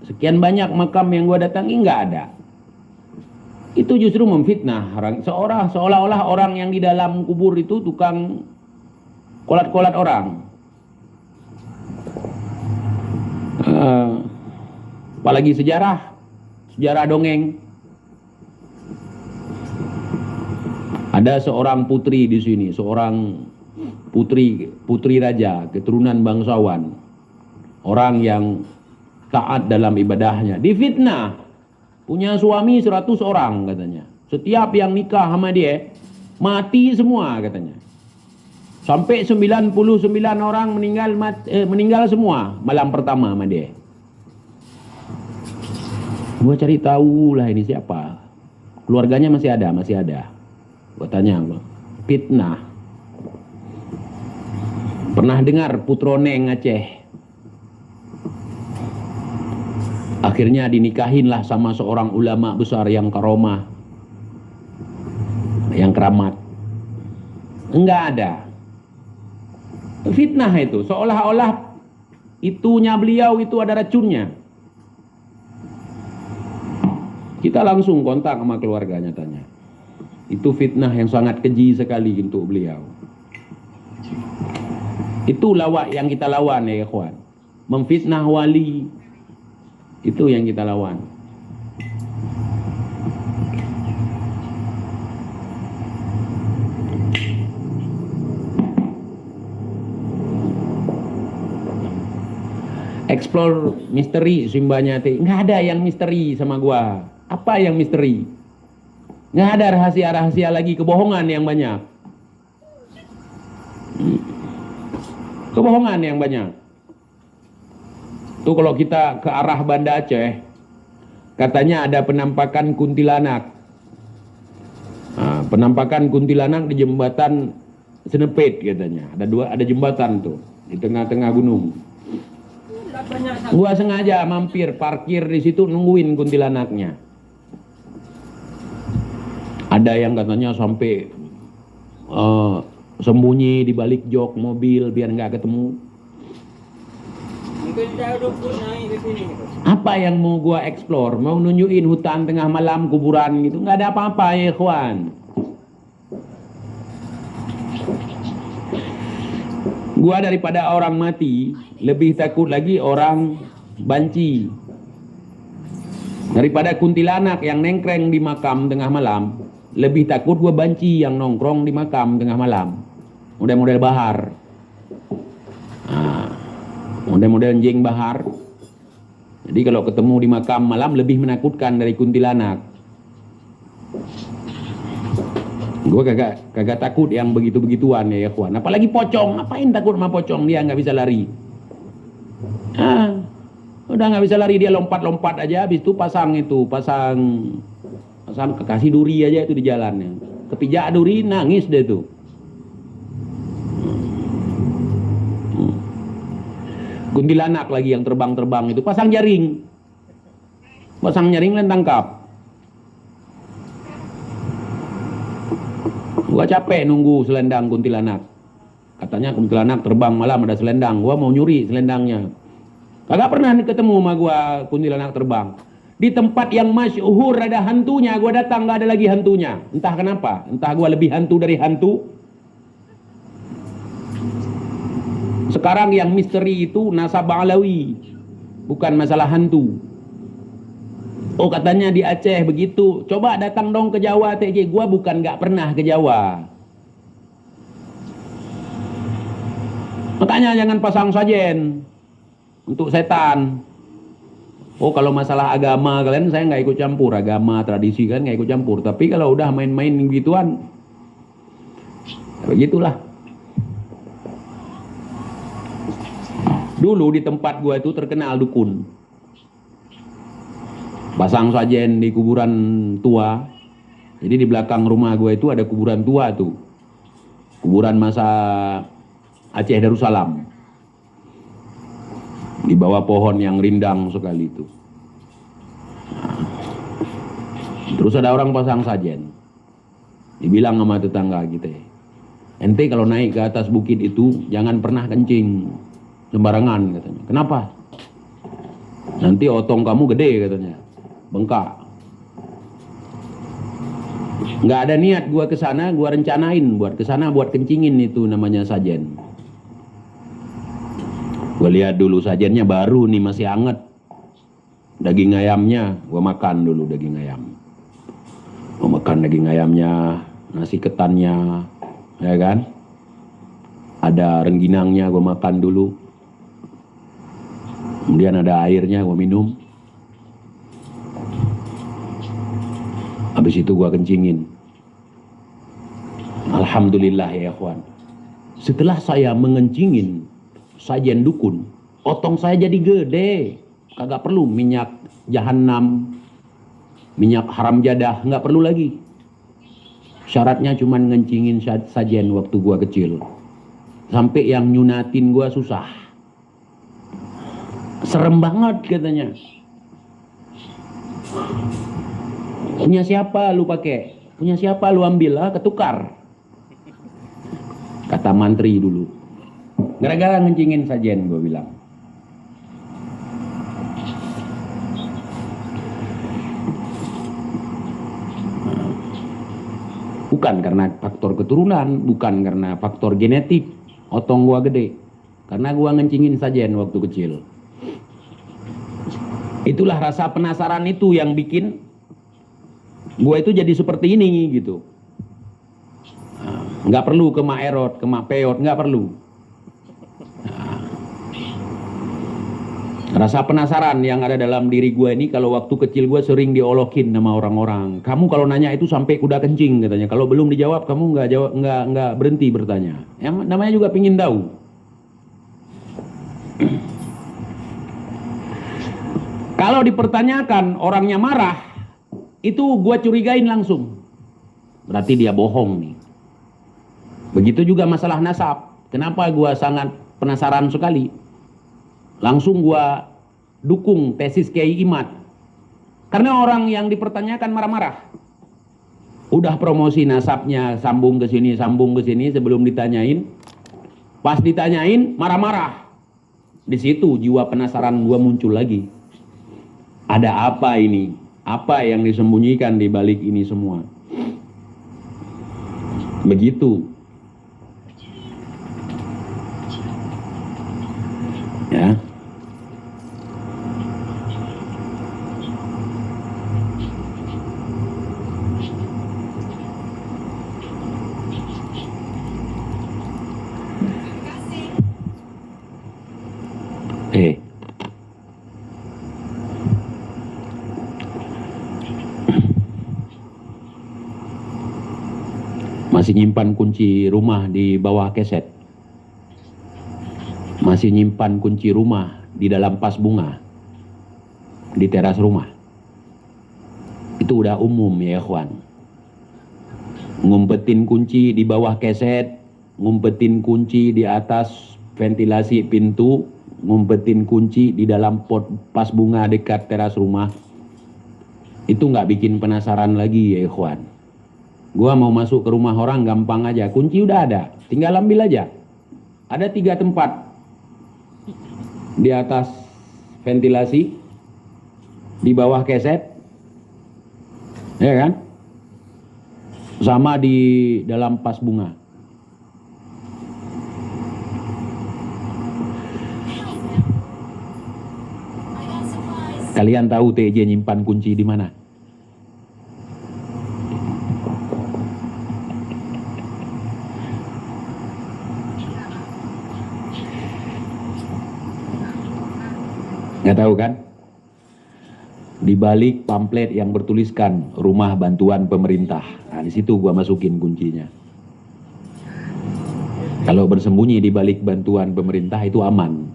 Sekian banyak makam yang gue datangi enggak ada. Itu justru memfitnah orang. Seolah-olah orang yang di dalam kubur itu tukang kolat-kolat orang. Apalagi sejarah dongeng. Ada seorang putri di sini, seorang putri raja, keturunan bangsawan. Orang yang taat dalam ibadahnya, difitnah. Punya suami 100 orang katanya. Setiap yang nikah sama dia mati semua katanya. Sampai 99 orang meninggal semua malam pertama sama dia. Gua cari tahu lah ini siapa. Keluarganya masih ada. Gua tanya, fitnah. Pernah dengar Putroneng Aceh? Akhirnya dinikahinlah sama seorang ulama besar yang karomah, yang keramat. Enggak ada. Fitnah itu, seolah-olah itunya beliau itu ada racunnya. Kita langsung kontak sama keluarganya, tanya. Itu fitnah yang sangat keji sekali untuk beliau. Itu lawak yang kita lawan ya ikhwan. Memfitnah wali, itu yang kita lawan. Explore misteri simbanya teh. Nggak ada yang misteri sama gua. Apa yang misteri? Nggak ada rahasia-rahasia lagi, kebohongan yang banyak. Kebohongan yang banyak. Tuh kalau kita ke arah Banda Aceh, katanya ada penampakan kuntilanak. Nah, penampakan kuntilanak di jembatan Senepet katanya. Ada jembatan tuh di tengah-tengah gunung. Gua sengaja mampir parkir di situ nungguin kuntilanaknya. Ada yang katanya sampai sembunyi di balik jok mobil biar nggak ketemu. Apa yang mau gua explore? Mau nunjukin hutan tengah malam, kuburan gitu? Nggak ada apa-apa ya ikhwan. Gua daripada orang mati, lebih takut lagi orang banci. Daripada kuntilanak yang nengkreng di makam tengah malam, lebih takut gua banci yang nongkrong di makam tengah malam. Model-model bahar. Nah, model-model jeng bahar. Jadi kalau ketemu di makam malam lebih menakutkan dari kuntilanak. Gue kagak takut yang begitu-begituan ya ikhwan. Apalagi pocong, ngapain takut sama pocong? Dia nggak bisa lari. Udah nggak bisa lari, dia lompat-lompat aja. Habis itu pasang kasih duri aja itu di jalannya. Kepijak duri nangis deh tuh. Kuntilanak lagi yang terbang-terbang itu pasang jaring dan tangkap. Gua capek nunggu selendang kuntilanak. Katanya kuntilanak terbang malam ada selendang. Gua mau nyuri selendangnya. Kagak pernah ketemu sama gua kuntilanak terbang. Di tempat yang masyhur ada hantunya, gua datang nggak ada lagi hantunya. Entah kenapa. Entah gua lebih hantu dari hantu. Sekarang yang misteri itu nasabah alawi, bukan masalah hantu. Oh katanya di Aceh begitu. Coba datang dong ke Jawa TJ. Gua bukan nggak pernah ke Jawa. Makanya jangan pasang sajen untuk setan. Oh kalau masalah agama kalian saya nggak ikut campur. Agama tradisi kan nggak ikut campur. Tapi kalau udah main-main begituan, begitulah. Dulu di tempat gua itu terkenal dukun. Pasang sajen di kuburan tua. Jadi di belakang rumah gue itu ada kuburan tua tuh. Kuburan masa Aceh Darussalam. Di bawah pohon yang rindang sekali itu. Nah, terus ada orang pasang sajen. Dibilang sama tetangga kita, ente kalau naik ke atas bukit itu jangan pernah kencing sembarangan katanya. Kenapa? Nanti otong kamu gede katanya. Bengkak. Nggak ada niat gua kesana, gua rencanain buat kesana buat kencingin itu namanya sajen. Gua lihat dulu sajennya baru nih masih hangat. Daging ayamnya gua makan dulu daging ayam. Gua makan daging ayamnya, nasi ketannya, ya kan? Ada rengginangnya gua makan dulu. Kemudian ada airnya gua minum. Habis itu gua kencingin. Alhamdulillah ya ikhwan. Setelah saya mengencingin sajen dukun, otong saya jadi gede. Kagak perlu minyak jahanam, minyak haram jadah, nggak perlu lagi. Syaratnya cuma ngencingin sajen waktu gua kecil. Sampai yang nyunatin gua susah. Serem banget katanya. Punya siapa lu pakai? Punya siapa lu ambil? Ah, ketukar. Kata mantri dulu. Gara-gara ngencingin sajen, gue bilang. Bukan karena faktor keturunan, bukan karena faktor genetik, otong gua gede. Karena gua ngencingin sajen waktu kecil. Itulah rasa penasaran itu yang bikin gua itu jadi seperti ini gitu. Nggak perlu ke Mak Erot, ke Mak Peot, nggak perlu. Rasa penasaran yang ada dalam diri gue ini, kalau waktu kecil gue sering diolokin sama orang-orang. Kamu kalau nanya itu sampai kuda kencing katanya. Kalau belum dijawab kamu nggak berhenti bertanya. Yang namanya juga pingin tahu. Kalau dipertanyakan orangnya marah, itu gue curigain langsung. Berarti dia bohong nih. Begitu juga masalah nasab. Kenapa gue sangat penasaran sekali? Langsung gua dukung tesis Kiai Imad. Karena orang yang dipertanyakan marah-marah. Udah promosi nasabnya, sambung ke sini sebelum ditanyain. Pas ditanyain marah-marah. Di situ jiwa penasaran gua muncul lagi. Ada apa ini? Apa yang disembunyikan di balik ini semua? Begitu. Ya. Masih nyimpan kunci rumah di bawah keset. Masih nyimpan kunci rumah di dalam vas bunga di teras rumah. Itu udah umum ya ikhwan. Ngumpetin kunci di bawah keset, ngumpetin kunci di atas ventilasi pintu, ngumpetin kunci di dalam pot vas bunga dekat teras rumah. Itu nggak bikin penasaran lagi ya ikhwan. Gua mau masuk ke rumah orang gampang aja, kunci udah ada, tinggal ambil aja. Ada 3 tempat. Di atas ventilasi, di bawah keset, ya kan? Sama di dalam vas bunga. Kalian tahu TJ nyimpan kunci di mana? Nggak tahu kan? Di balik pamflet yang bertuliskan rumah bantuan pemerintah. Nah, di situ gua masukin kuncinya. Kalau bersembunyi di balik bantuan pemerintah itu aman.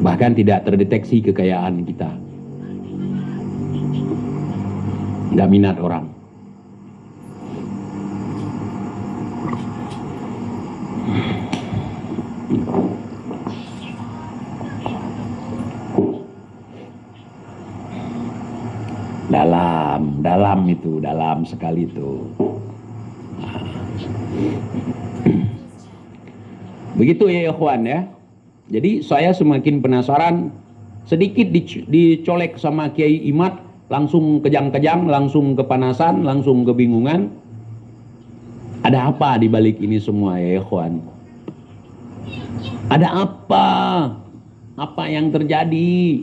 Bahkan tidak terdeteksi kekayaan kita. Nggak minat orang. Dalam sekali itu. Begitu ya ikhwan ya. Jadi saya semakin penasaran, sedikit dicolek sama Kiai Imad, langsung kejang-kejang, langsung kepanasan, langsung kebingungan. Ada apa di balik ini semua ya ikhwan? Ada apa? Apa yang terjadi?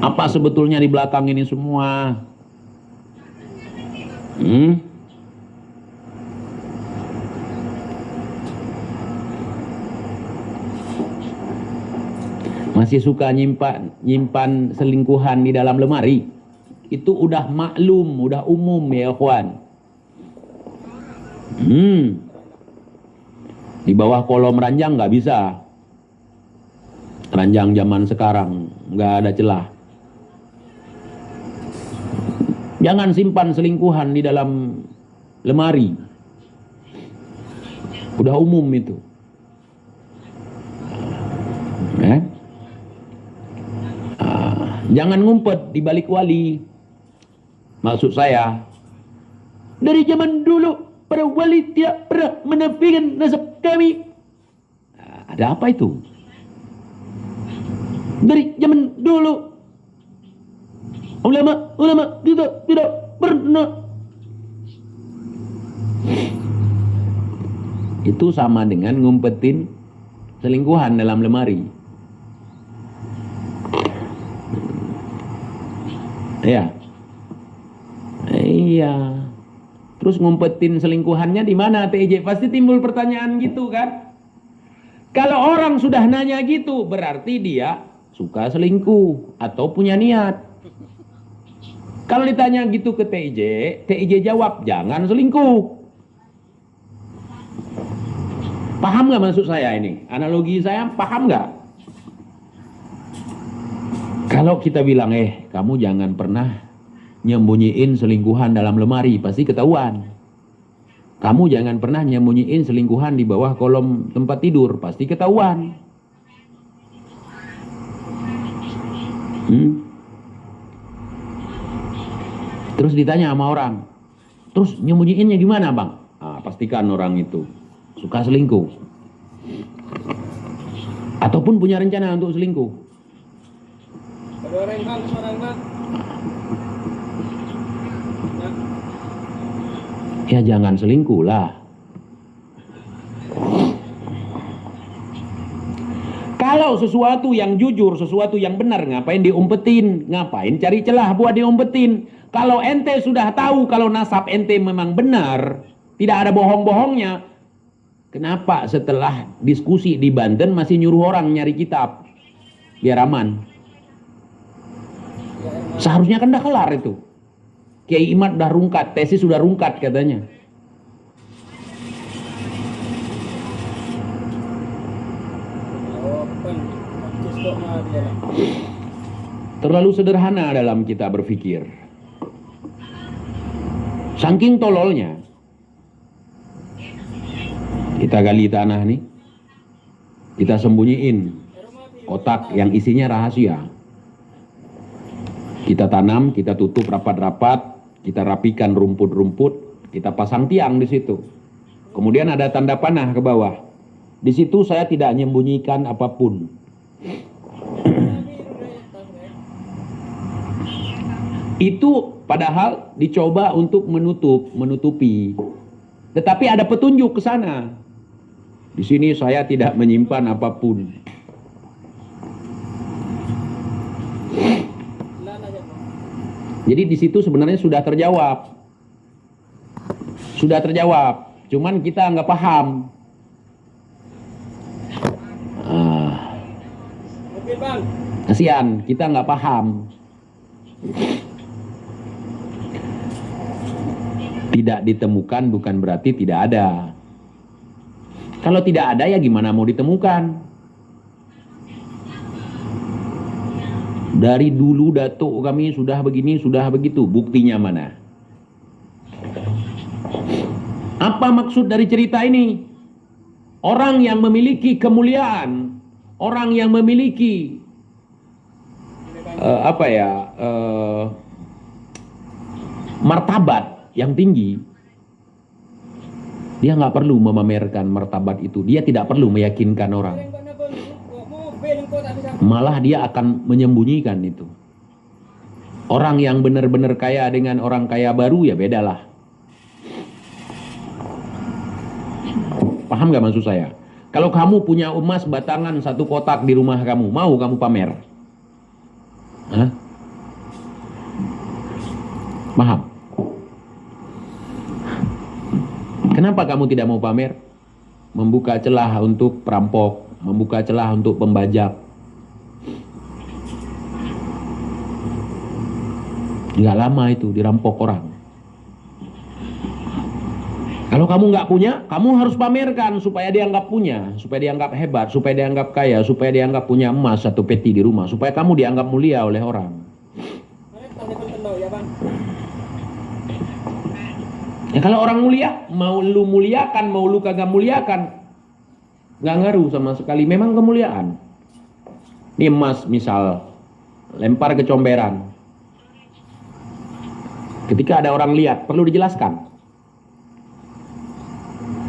Apa sebetulnya di belakang ini semua? Masih suka nyimpan selingkuhan di dalam lemari? Itu udah maklum, udah umum ya ikhwan. Di bawah kolom ranjang nggak bisa. Ranjang zaman sekarang nggak ada celah. Jangan simpan selingkuhan di dalam lemari. Udah umum itu. Jangan ngumpet di balik wali. Maksud saya, dari zaman dulu para wali tidak pernah menafikan nasab kami. Nah, ada apa itu? Dari zaman dulu ulama tidak pernah. Itu sama dengan ngumpetin selingkuhan dalam lemari. Ya. Iya. Terus ngumpetin selingkuhannya di mana TJ? Pasti timbul pertanyaan gitu kan? Kalau orang sudah nanya gitu, berarti dia suka selingkuh atau punya niat. Kalau ditanya gitu ke TJ jawab, jangan selingkuh. Paham nggak maksud saya ini? Analogi saya paham nggak? Kalau kita bilang, kamu jangan pernah nyembunyiin selingkuhan dalam lemari, pasti ketahuan. Kamu jangan pernah nyembunyiin selingkuhan di bawah kolom tempat tidur, pasti ketahuan. Terus ditanya sama orang, terus nyembunyiinnya gimana bang? Pastikan orang itu suka selingkuh ataupun punya rencana untuk selingkuh. Ya jangan selingkuh lah. Kalau sesuatu yang jujur, sesuatu yang benar, ngapain diumpetin? Ngapain cari celah buat diumpetin? Kalau ente sudah tahu kalau nasab ente memang benar, tidak ada bohong-bohongnya, kenapa setelah diskusi di Banten masih nyuruh orang nyari kitab biar aman? Seharusnya kan dah kelar itu. Kiai Imad dah rungkat, tesis sudah rungkat katanya. Terlalu sederhana dalam kita berpikir. Saking tololnya. Kita gali tanah nih. Kita sembunyiin kotak yang isinya rahasia. Kita tanam, kita tutup rapat-rapat, kita rapikan rumput-rumput, kita pasang tiang di situ. Kemudian ada tanda panah ke bawah. Di situ saya tidak menyembunyikan apapun. Itu padahal dicoba untuk menutupi. Tetapi ada petunjuk ke sana. Di sini saya tidak menyimpan apapun. Jadi di situ sebenarnya sudah terjawab. Sudah terjawab. Cuman kita nggak paham. Kasihan, kita nggak paham. Tidak ditemukan bukan berarti tidak ada. Kalau tidak ada ya gimana mau ditemukan? Dari dulu datuk kami sudah begini, sudah begitu. Buktinya mana? Apa maksud dari cerita ini? Orang yang memiliki kemuliaan, orang yang memiliki martabat yang tinggi, dia nggak perlu memamerkan martabat itu. Dia tidak perlu meyakinkan orang. Malah dia akan menyembunyikan itu. Orang yang benar-benar kaya dengan orang kaya baru ya bedalah. Paham nggak maksud saya? Kalau kamu punya emas batangan 1 kotak di rumah kamu, mau kamu pamer? Hah? Paham? Kenapa kamu tidak mau pamer? Membuka celah untuk perampok, membuka celah untuk pembajak. Nggak lama itu dirampok orang. Kalau kamu nggak punya, kamu harus pamerkan supaya dianggap punya, supaya dianggap hebat, supaya dianggap kaya, supaya dianggap punya emas 1 peti di rumah, supaya kamu dianggap mulia oleh orang. Ya kalau orang mulia, mau lu muliakan, mau lu kagak muliakan, nggak ngaruh sama sekali. Memang kemuliaan. Ini emas misal lempar ke comberan. Ketika ada orang lihat, perlu dijelaskan.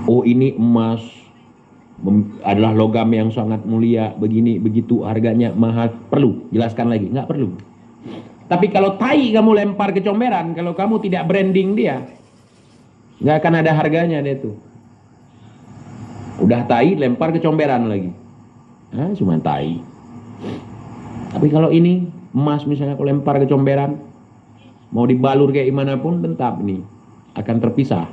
Oh, ini emas adalah logam yang sangat mulia, begini, begitu, harganya mahal. Perlu, jelaskan lagi. Nggak perlu. Tapi kalau tai kamu lempar ke comberan, kalau kamu tidak branding dia, nggak akan ada harganya dia tuh. Udah tai, lempar ke comberan lagi. Cuma tai. Tapi kalau ini, emas misalnya aku lempar ke comberan, mau dibalur kayak gimana pun tetap nih akan terpisah.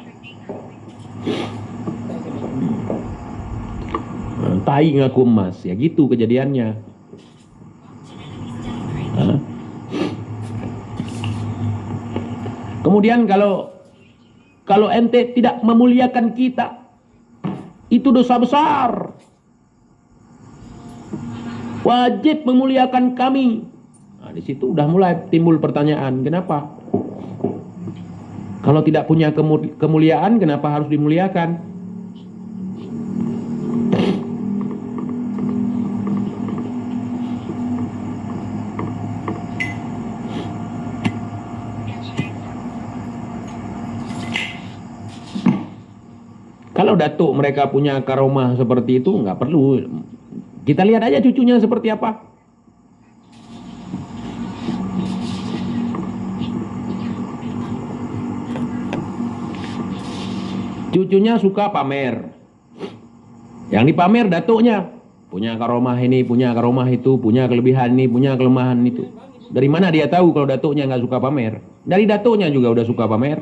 Tai ngaku emas, ya gitu kejadiannya. Kemudian kalau ente tidak memuliakan kita, itu dosa besar. Wajib memuliakan kami. Nah, di situ udah mulai timbul pertanyaan, kenapa? Kalau tidak punya kemuliaan, kenapa harus dimuliakan? Kalau datuk mereka punya karomah seperti itu, nggak perlu. Kita lihat aja cucunya seperti apa. Cucunya suka pamer. Yang dipamer datuknya. Punya karomah ini, punya karomah itu, punya kelebihan ini, punya kelemahan itu. Dari mana dia tahu kalau datuknya nggak suka pamer? Dari datuknya juga udah suka pamer.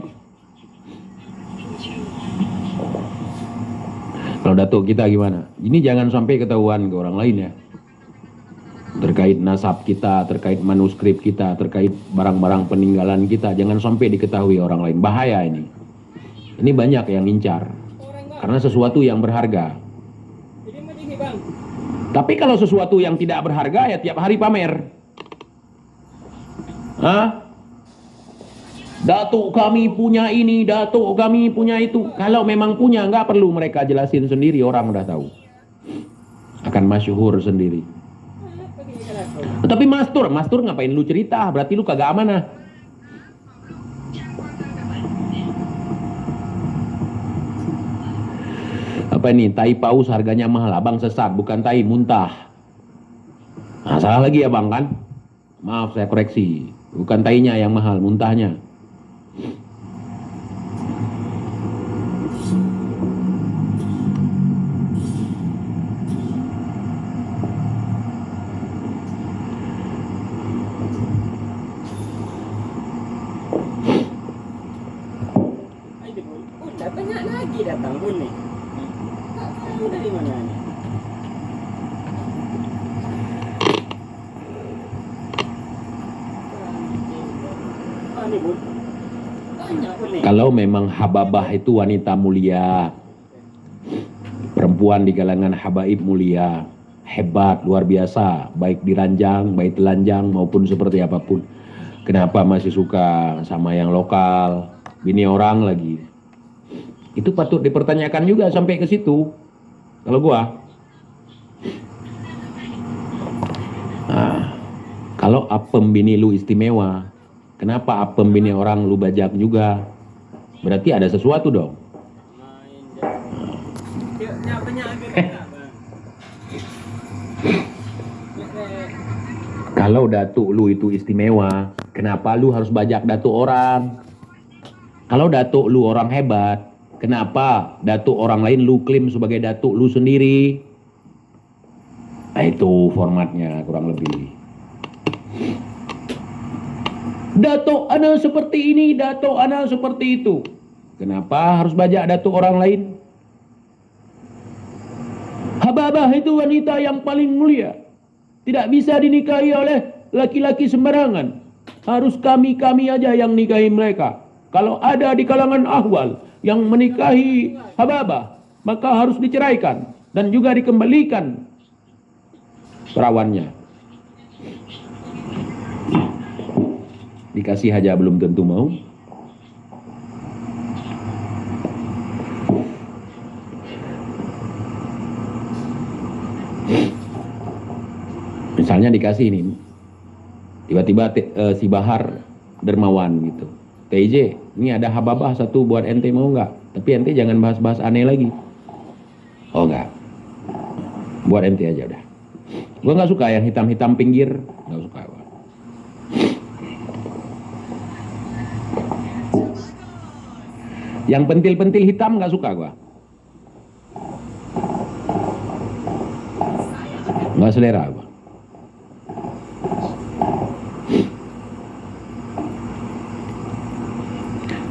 Kalau datuk kita gimana? Ini jangan sampai ketahuan ke orang lain ya. Terkait nasab kita, terkait manuskrip kita, terkait barang-barang peninggalan kita, jangan sampai diketahui orang lain. Bahaya ini. Ini banyak yang ngincar. Karena sesuatu yang berharga. Tapi kalau sesuatu yang tidak berharga ya tiap hari pamer. Datuk kami punya ini, datuk kami punya itu. Kalau memang punya, nggak perlu mereka jelasin sendiri, orang udah tahu. Akan masyhur sendiri. Tapi mastur ngapain lu cerita? Berarti lu kagak amanah. Apa ini? Tai paus harganya mahal. Abang sesat, bukan tai, muntah. Nah, salah lagi ya bang kan? Maaf saya koreksi. Bukan tainya yang mahal, muntahnya. Banyak lagi datang pun nih. Tak tahu dari mana ni. Ni pun banyak pun ni. Kalau memang hababah itu wanita mulia, perempuan di kalangan habaib mulia, hebat, luar biasa, baik diranjang, baik telanjang maupun seperti apapun, kenapa masih suka sama yang lokal, bini orang lagi? Itu patut dipertanyakan juga sampai ke situ. Kalau gua, kalau apem bini lu istimewa, kenapa apem bini orang lu bajak juga? Berarti ada sesuatu dong. Kalau datuk lu itu istimewa, kenapa lu harus bajak datuk orang? Kalau datuk lu orang hebat, kenapa datuk orang lain lu klaim sebagai datuk lu sendiri? Nah, itu formatnya kurang lebih. Datuk ana seperti ini, datuk ana seperti itu. Kenapa harus bajak datuk orang lain? Hababah itu wanita yang paling mulia. Tidak bisa dinikahi oleh laki-laki sembarangan. Harus kami-kami aja yang nikahi mereka. Kalau ada di kalangan ahwal yang menikahi hababah, maka harus diceraikan dan juga dikembalikan perawannya. Dikasih aja belum tentu mau. Misalnya dikasih ini, Tiba-tiba si Bahar dermawan gitu. TJ, ini ada hababah satu buat ente, mau nggak? Tapi ente jangan bahas-bahas aneh lagi. Oh nggak, buat ente aja udah. Gua nggak suka yang hitam-hitam pinggir, nggak suka gua. Yang pentil-pentil hitam nggak suka gua. Nggak selera gua.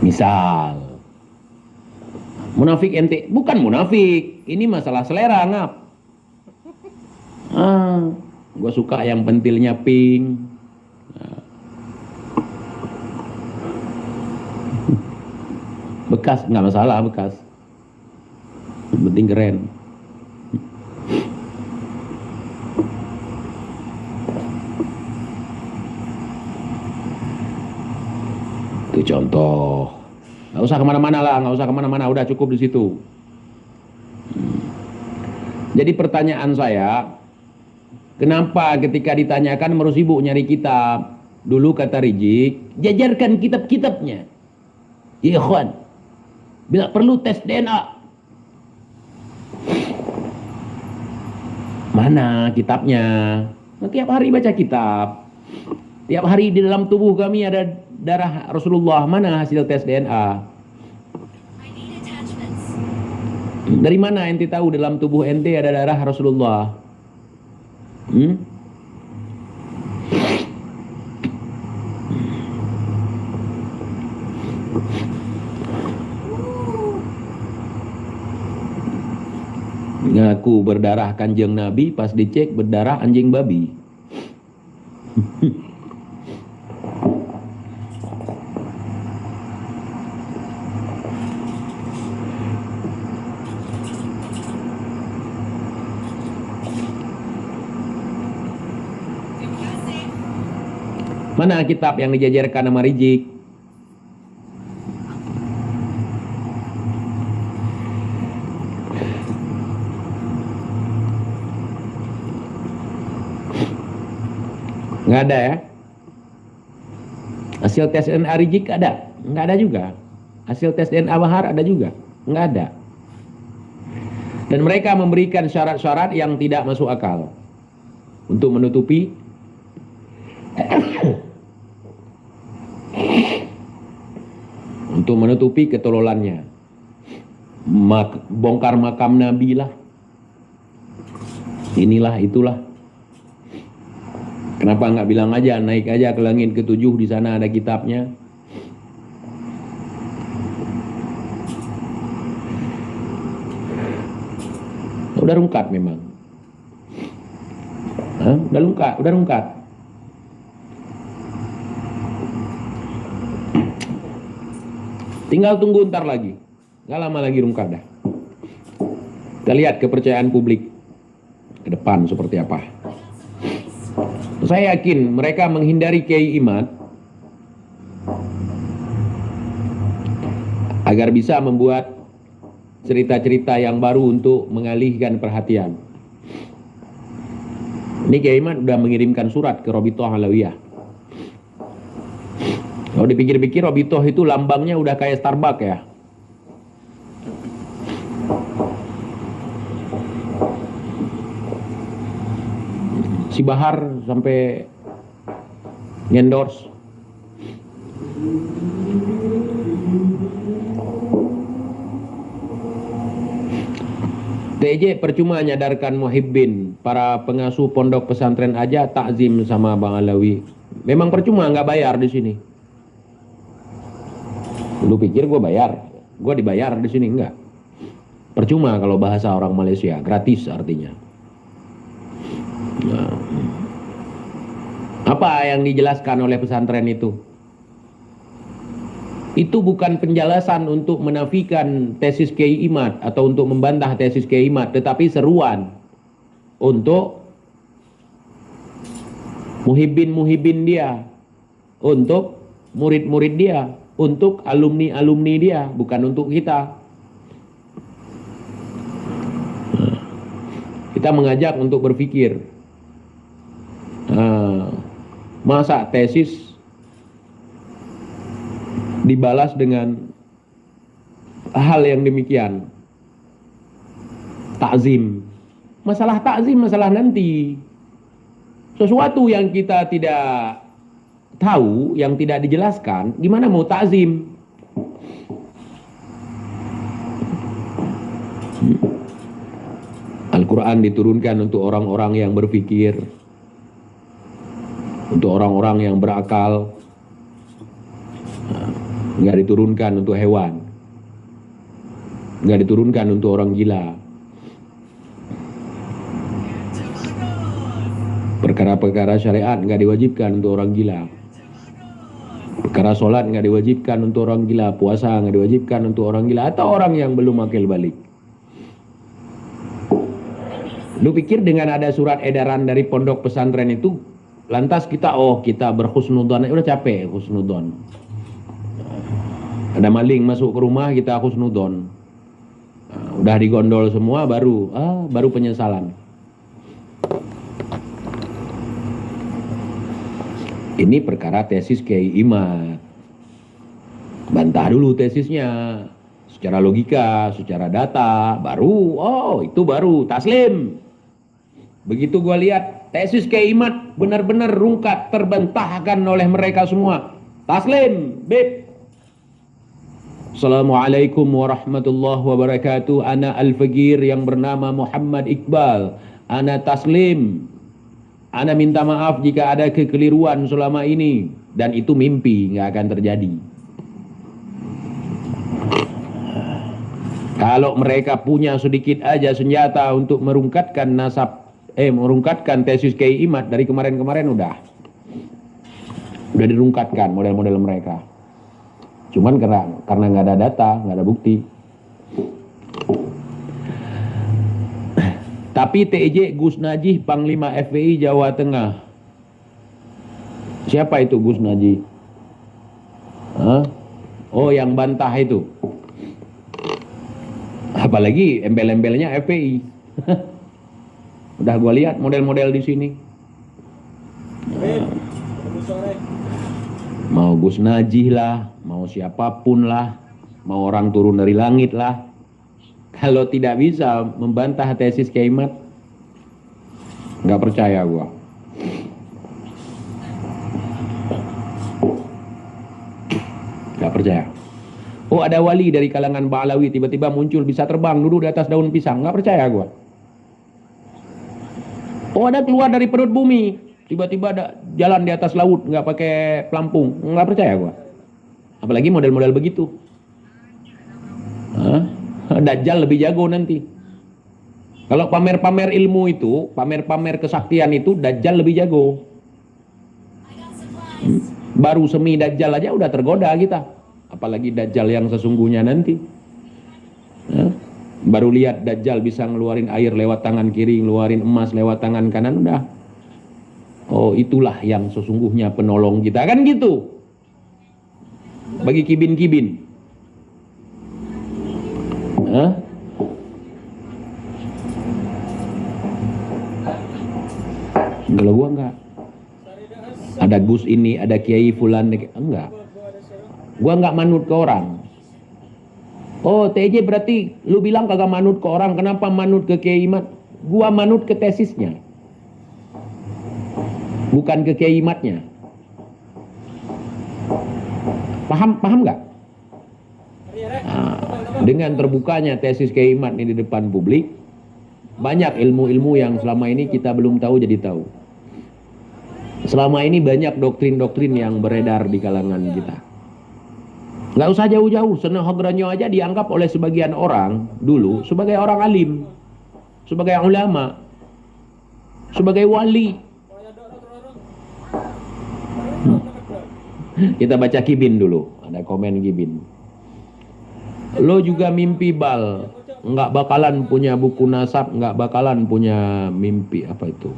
Misal munafik ente, bukan munafik, ini masalah selera ngap. Gua suka yang pentilnya pink. Bekas nggak masalah, bekas. Yang penting keren. Itu contoh. Nggak usah kemana-mana lah, nggak usah kemana-mana, udah cukup di situ. Jadi pertanyaan saya, kenapa ketika ditanyakan Meru sibuk nyari kitab? Dulu kata Rizik, jajarkan kitab-kitabnya. Ya ikhwan, bila perlu tes DNA. Mana kitabnya? Nah, tiap hari baca kitab. Tiap hari di dalam tubuh kami ada darah Rasulullah. Mana hasil tes DNA? Dari mana ente tahu dalam tubuh ente ada darah Rasulullah? Ngaku berdarah kanjeng Nabi, pas dicek berdarah anjing babi. Mana kitab yang dijajarkan sama Rizik? Nggak ada ya? Hasil tes DNA Rizik ada? Nggak ada juga. Hasil tes DNA Bahar ada juga? Nggak ada. Dan mereka memberikan syarat-syarat yang tidak masuk akal untuk menutupi ketololannya. Bongkar makam Nabi lah, inilah itulah. Kenapa nggak bilang aja, naik aja ke langit ke-7, di sana ada kitabnya. Udah rungkat memang. Udah rungkat. Tinggal tunggu ntar lagi. Nggak lama lagi rungkat dah. Kita lihat kepercayaan publik ke depan seperti apa. Saya yakin mereka menghindari Kiai Imad agar bisa membuat cerita-cerita yang baru untuk mengalihkan perhatian. Ini Kiai Imad udah mengirimkan surat ke Robitoh Alawiyah. Kalau dipikir-pikir Robitoh itu lambangnya udah kayak Starbucks ya. Si Bahar sampai ngendorse. TJ percuma nyadarkan Muhibbin, para pengasuh pondok pesantren aja takzim sama Bang Alawi. Memang percuma, nggak bayar di sini. Lu pikir gue bayar? Gue dibayar di sini, enggak. Percuma kalau bahasa orang Malaysia, gratis artinya. Nah, apa yang dijelaskan oleh pesantren itu? Itu bukan penjelasan untuk menafikan tesis Kiai Imad atau untuk membantah tesis Kiai Imad, tetapi seruan untuk muhibbin dia, untuk murid-murid dia, untuk alumni-alumni dia, bukan untuk kita. Kita mengajak untuk berpikir. Masa tesis dibalas dengan hal yang demikian? Takzim. Masalah takzim, masalah nanti. Sesuatu yang kita tidak tahu, yang tidak dijelaskan, gimana mau takzim? Al-Quran diturunkan untuk orang-orang yang berpikir, untuk orang-orang yang berakal, nggak diturunkan untuk hewan, nggak diturunkan untuk orang gila. Perkara-perkara syariat nggak diwajibkan untuk orang gila. Perkara sholat nggak diwajibkan untuk orang gila, puasa nggak diwajibkan untuk orang gila atau orang yang belum akil balik. Lu pikir dengan ada surat edaran dari pondok pesantren itu, lantas kita berhusnudon, udah capek husnudon. Ada maling masuk ke rumah, kita husnudon. Udah digondol semua, baru penyesalan. Ini perkara tesis Kiai Imad. Bantah dulu tesisnya secara logika, secara data, baru itu baru taslim. Begitu gua lihat tesis Kiai Imad benar-benar rungkat, terbantahkan oleh mereka semua. Taslim, bib. Assalamualaikum warahmatullahi wabarakatuh. Ana al-faqir yang bernama Muhammad Iqbal. Ana taslim. Ana minta maaf jika ada kekeliruan selama ini. Dan itu mimpi, nggak akan terjadi. Kalau mereka punya sedikit aja senjata untuk merungkatkan tesis Kiai Imad dari kemarin-kemarin udah dirungkatkan model-model mereka. Cuman karena nggak ada data, nggak ada bukti. Tapi TJ Gus Najih Panglima FPI Jawa Tengah. Siapa itu Gus Najih? Oh, yang bantah itu. Apalagi embel-embelnya FPI. Udah gua lihat model-model di sini. Mau Gus Najih lah, mau siapapun lah, mau orang turun dari langit lah. Kalau tidak bisa membantah tesis Kiai Imad, nggak percaya gua. Nggak percaya. Oh, ada wali dari kalangan Ba'alawi tiba-tiba muncul bisa terbang duduk di atas daun pisang, nggak percaya gua. Oh, ada keluar dari perut bumi tiba-tiba ada jalan di atas laut nggak pakai pelampung, nggak percaya gua. Apalagi model-model begitu. Dajjal lebih jago nanti. Kalau pamer-pamer ilmu itu, pamer-pamer kesaktian itu, Dajjal lebih jago. Baru semi Dajjal aja udah tergoda kita. Apalagi Dajjal yang sesungguhnya nanti. Baru lihat Dajjal bisa ngeluarin air lewat tangan kiri, ngeluarin emas lewat tangan kanan, udah. Oh, itulah yang sesungguhnya penolong kita, kan gitu. Bagi kibin-kibin. Kalau gua enggak. Ada Gus ini, ada Kiai Fulan, enggak. Gua enggak manut ke orang. Oh, TJ berarti lu bilang kagak manut ke orang, kenapa manut ke Kiai Imad? Gua manut ke tesisnya. Bukan ke Kiai Imadnya. Paham enggak? Dengan terbukanya tesis Kiai Imad ini di depan publik, banyak ilmu-ilmu yang selama ini kita belum tahu jadi tahu. Selama ini banyak doktrin-doktrin yang beredar di kalangan kita. Nggak usah jauh-jauh, Seneng Hogranyo aja dianggap oleh sebagian orang dulu sebagai orang alim, sebagai ulama, sebagai wali. Kita baca Kibin dulu, ada komen Kibin. Lo juga mimpi bal, nggak bakalan punya buku nasab, nggak bakalan punya mimpi apa itu.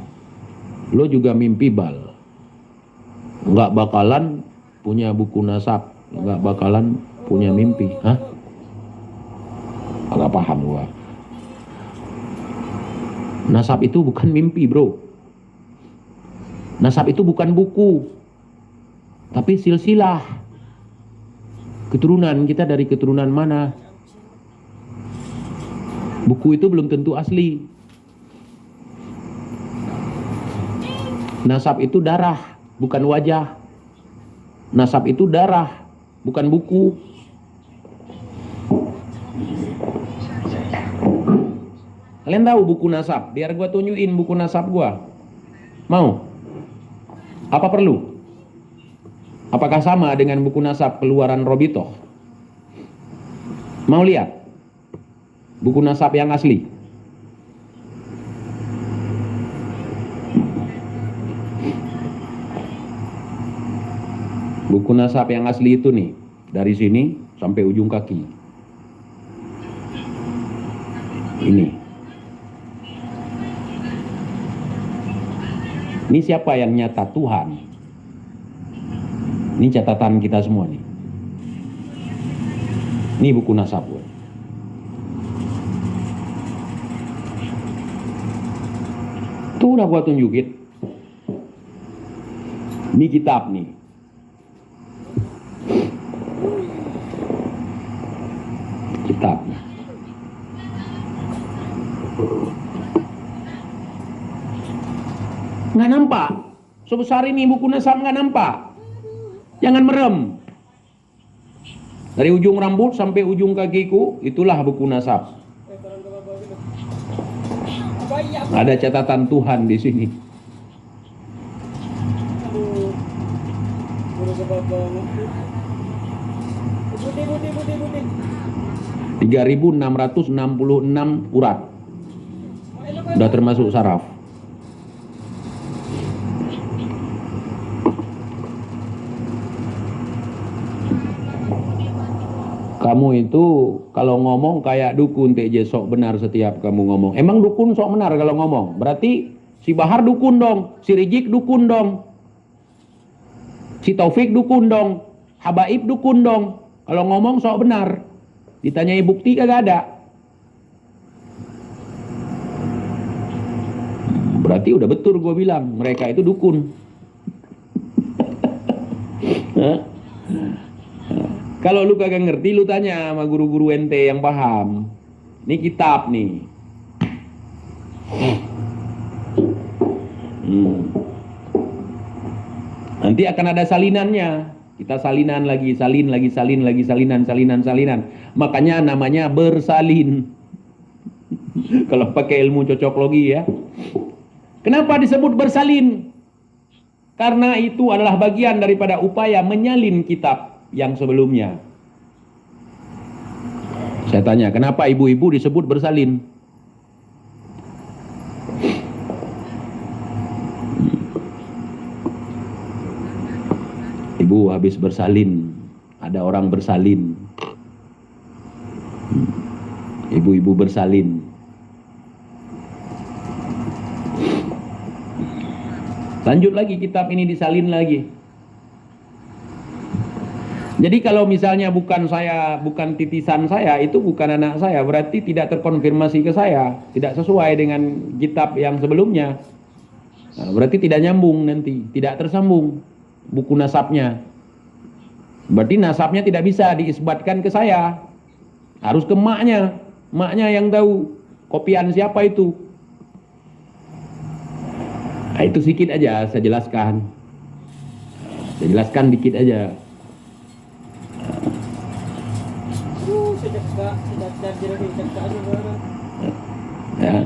Lo juga mimpi bal, nggak bakalan punya buku nasab, nggak bakalan punya mimpi. Agak paham gua. Nasab itu bukan mimpi, bro. Nasab itu bukan buku. Tapi silsilah keturunan kita dari keturunan mana? Buku itu belum tentu asli. Nasab itu darah, bukan wajah. Nasab itu darah, bukan buku. Kalian tahu buku nasab? Biar gua tunjukin buku nasab gua. Mau? Apa perlu? Apakah sama dengan buku nasab keluaran Robito? Mau lihat? Buku nasab yang asli. Buku nasab yang asli itu nih, dari sini sampai ujung kaki. Ini. Ini siapa yang nyata? Tuhan. Ini catatan kita semua nih. Ini buku nasab gue. Tuh udah gua tunjukin. Ini kitab nih. Kitab. Nggak nampak. Sebesar ini buku nasab nggak nampak. Jangan merem. Dari ujung rambut sampai ujung kakiku, itulah buku nasab. Ada catatan Tuhan di sini. 3.666 urat. Udah termasuk saraf. Kamu itu kalau ngomong kayak dukun TJ, sok benar setiap kamu ngomong. Emang dukun sok benar kalau ngomong? Berarti si Bahar dukun dong, si Rijik dukun dong, si Taufik dukun dong, Habaib dukun dong. Kalau ngomong sok benar. Ditanyai bukti kagak ada. Berarti udah betul gue bilang, mereka itu dukun. Kalau lu kagak ngerti, lu tanya sama guru-guru ente yang paham. Ini kitab nih. Nanti akan ada salinannya. Kita salinan lagi, salin lagi, salin lagi, salinan. Makanya namanya bersalin. Kalau pakai ilmu cocoklogi ya. Kenapa disebut bersalin? Karena itu adalah bagian daripada upaya menyalin kitab yang sebelumnya. Saya tanya, kenapa ibu-ibu disebut bersalin? Ibu habis bersalin, ada orang bersalin. Ibu-ibu bersalin. Lanjut lagi, kitab ini disalin lagi. Jadi kalau misalnya bukan saya, bukan titisan saya, itu bukan anak saya, berarti tidak terkonfirmasi ke saya, tidak sesuai dengan kitab yang sebelumnya. Nah, berarti tidak nyambung nanti, tidak tersambung buku nasabnya. Berarti nasabnya tidak bisa diisbatkan ke saya, harus ke maknya yang tahu kopian siapa itu. Nah, itu sedikit aja saya jelaskan. Saya jelaskan dikit aja. Ya.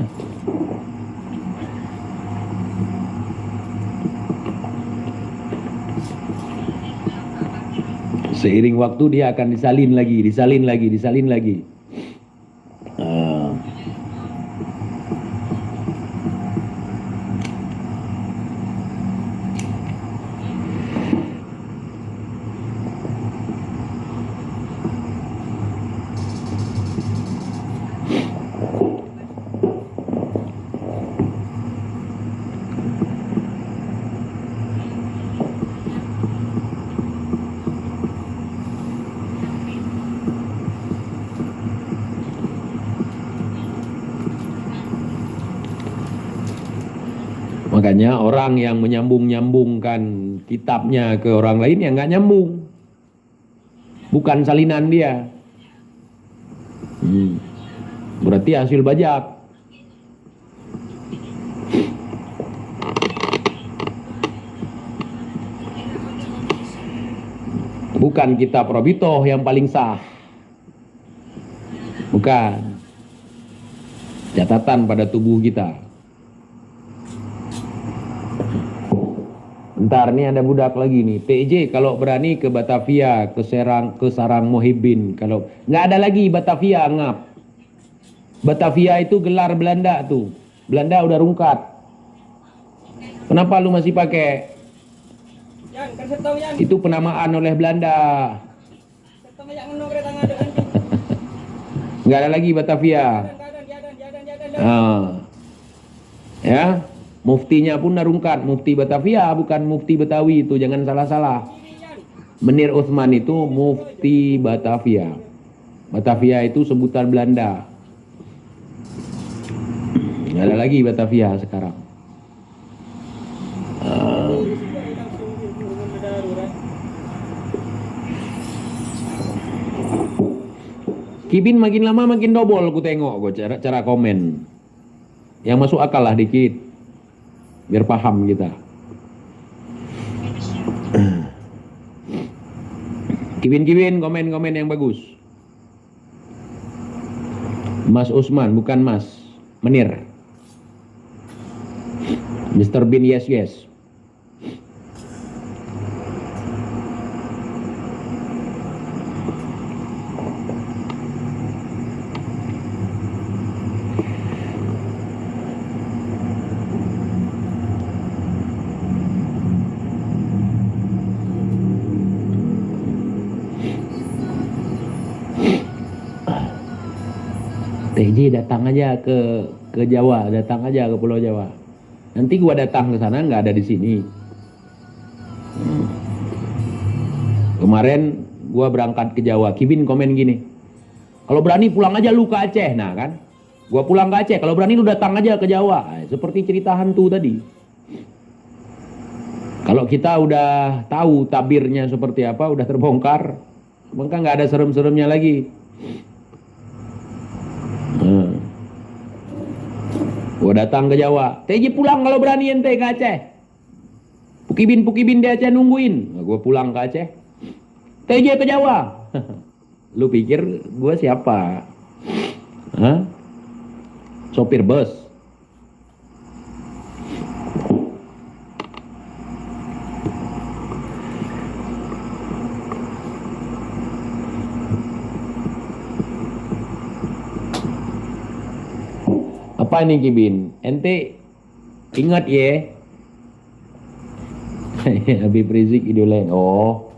Seiring waktu dia akan disalin lagi. Makanya orang yang menyambung-nyambungkan kitabnya ke orang lain yang nggak nyambung. Bukan salinan dia. Berarti hasil bajak. Bukan kitab Robitoh yang paling sah. Bukan. Catatan pada tubuh kita. Bentar, nih ada budak lagi nih. PJ kalau berani ke Batavia, ke Sarang Mohibin. Kalau nggak ada lagi Batavia, ngap. Batavia itu gelar Belanda tuh. Belanda udah rungkat. Kenapa lu masih pakai? Yan, kasih tahu Yan. Itu penamaan oleh Belanda. Ketemu yang menung kereta ngaduk nanti. Nggak ada lagi Batavia. Ya. Muftinya pun narungkat, Mufti Batavia bukan Mufti Betawi itu, jangan salah-salah. Menir Utsman itu Mufti Batavia. Batavia itu sebutan Belanda. Nggak ada lagi Batavia sekarang. Kibin makin lama makin dobol, aku tengok cara komen. Yang masuk akal lah dikit. Biar paham kita. Kibin komen-komen yang bagus. Mas Usman bukan Mas Menir. Mr. Bin yes. TJ datang aja ke Jawa, datang aja ke Pulau Jawa. Nanti gua datang ke sana nggak ada di sini. Kemarin gua berangkat ke Jawa, Kibin komen gini. Kalau berani pulang aja lu ke Aceh, nah kan? Gua pulang ke Aceh, kalau berani lu datang aja ke Jawa. Nah, seperti cerita hantu tadi. Kalau kita udah tahu tabirnya seperti apa, udah terbongkar, maka nggak ada serem-seremnya lagi. Gua datang ke Jawa, TJ pulang kalau berani ente ke Aceh. Pukibin di Aceh nungguin. Nah, gua pulang ke Aceh, TJ ke Jawa. Lu pikir gua siapa? Hah? Sopir bus. Apa ini Kibin? Ente ingat ya? Habib Rizik idola. Oh.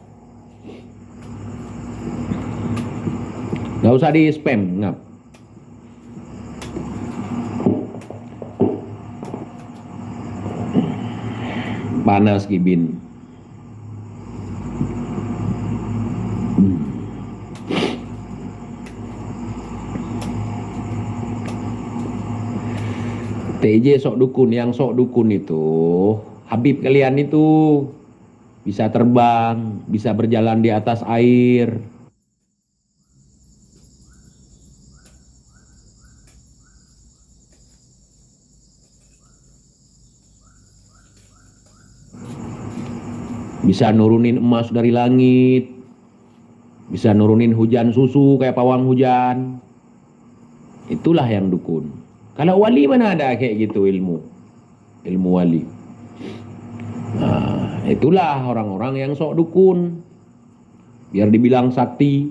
Gak usah di spam, ngap. Panas Kibin. TJ sok dukun, yang sok dukun itu Habib kalian itu bisa terbang, bisa berjalan di atas air. Bisa nurunin emas dari langit. Bisa nurunin hujan susu kayak pawang hujan. Itulah yang dukun. Kalau wali mana ada kayak gitu ilmu wali. Nah, itulah orang-orang yang sok dukun. Biar dibilang sakti.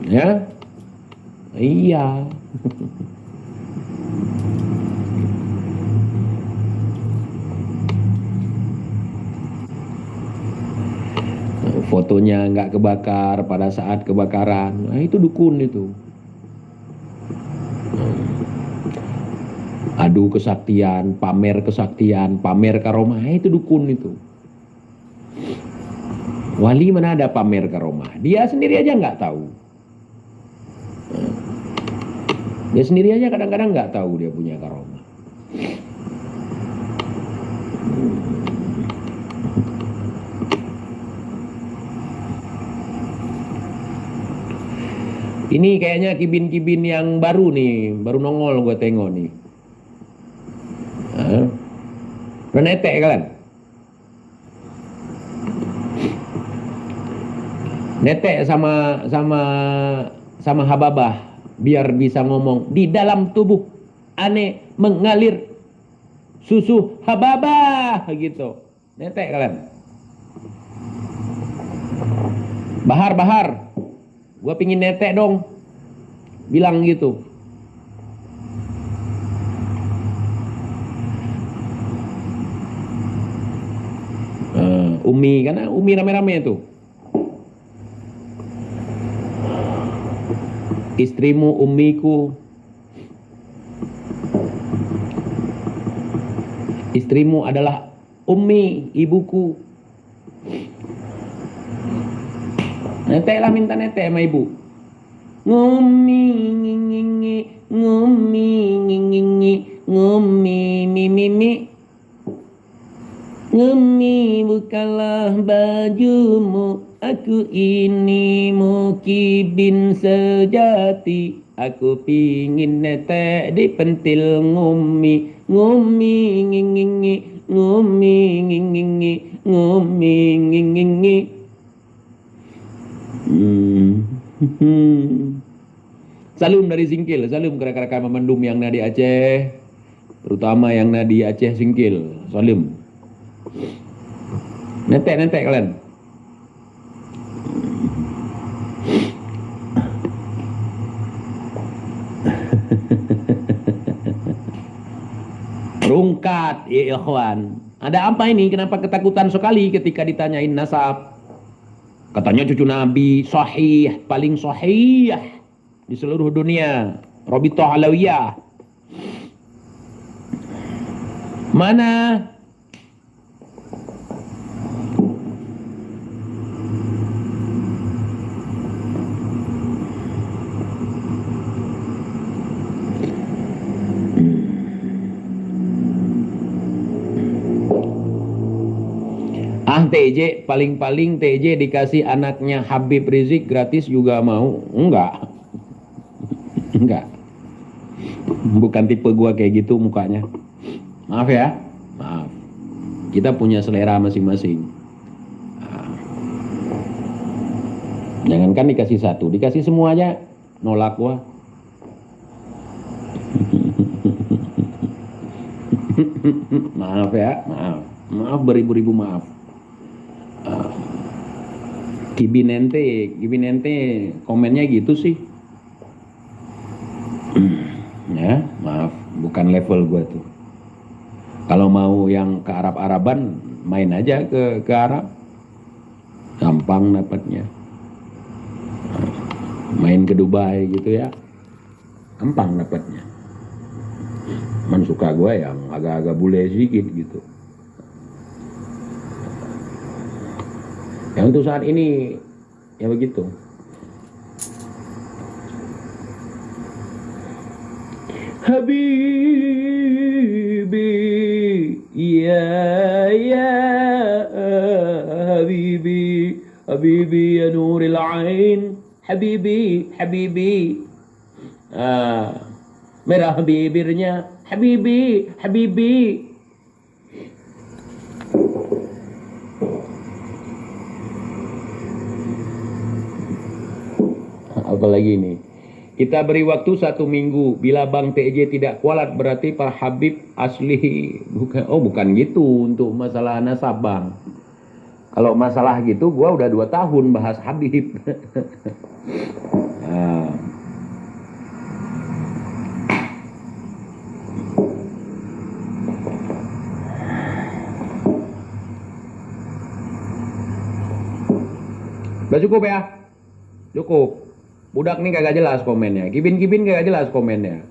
Ya? Iya. Fotonya nggak kebakar pada saat kebakaran, nah itu dukun itu. Adu kesaktian, pamer karomah, itu dukun itu. Wali mana ada pamer karomah, dia sendiri aja nggak tahu. Dia sendiri aja kadang-kadang nggak tahu dia punya karomah. Ini kayaknya kibin-kibin yang baru nih, baru nongol gue tengok nih. Udah netek kalian? Netek sama hababah biar bisa ngomong di dalam tubuh aneh mengalir susu hababah gitu. Netek kalian? Bahar, gua pingin netek dong, bilang gitu. Umi, karena Umi rame-rame tuh. Istrimu ummiku, istrimu adalah ummi, ibuku. Netek lah, minta netek sama ibu. Ngumi ngingingi, ngumi ngingingi, ngumi mimimi. Ngumi bukalah bajumu, aku ini mukibin sejati. Aku pingin netek di pentil ngumi, ngumi ngingingi, ngumi ngingingi, ngumi ngingingi. Salam dari Singkil, salam ke rekan-rekan memendum yang ada di Aceh, terutama yang ada di Aceh Singkil. Salam. Netek kalian. Rungkat, ya ikhwan. Ada apa ini? Kenapa ketakutan sekali ketika ditanyain nasab? Katanya cucu Nabi, sahih, paling sahih di seluruh dunia. Robitoh Alawiyah. Mana? TJ, paling-paling TJ dikasih anaknya Habib Rizik gratis juga mau? Enggak. Enggak. Bukan tipe gua kayak gitu mukanya. Maaf ya. Maaf. Kita punya selera masing-masing. Jangankan dikasih satu, dikasih semuanya nolak gua. Maaf ya, maaf. Maaf beribu-ribu maaf. Kibinente komennya gitu sih. Ya, maaf, bukan level gue tuh. Kalau mau yang ke Arab-Araban, main aja ke Arab. Gampang dapatnya. Main ke Dubai gitu ya. Gampang dapatnya. Man suka gue yang agak-agak bule sedikit gitu. Ya untuk saat ini ya begitu. Habibi ya habibi, habibi ya nuril ain, habibi merah bibirnya, habibi. Apalagi nih, kita beri waktu 1 minggu. Bila Bang TJ tidak kualat berarti Pak Habib asli. Bukan gitu untuk masalah nasab Bang. Kalau masalah gitu gua udah 2 tahun bahas Habib. Udah cukup ya? Cukup. Budak nih kagak jelas komennya. Kibin kagak jelas komennya.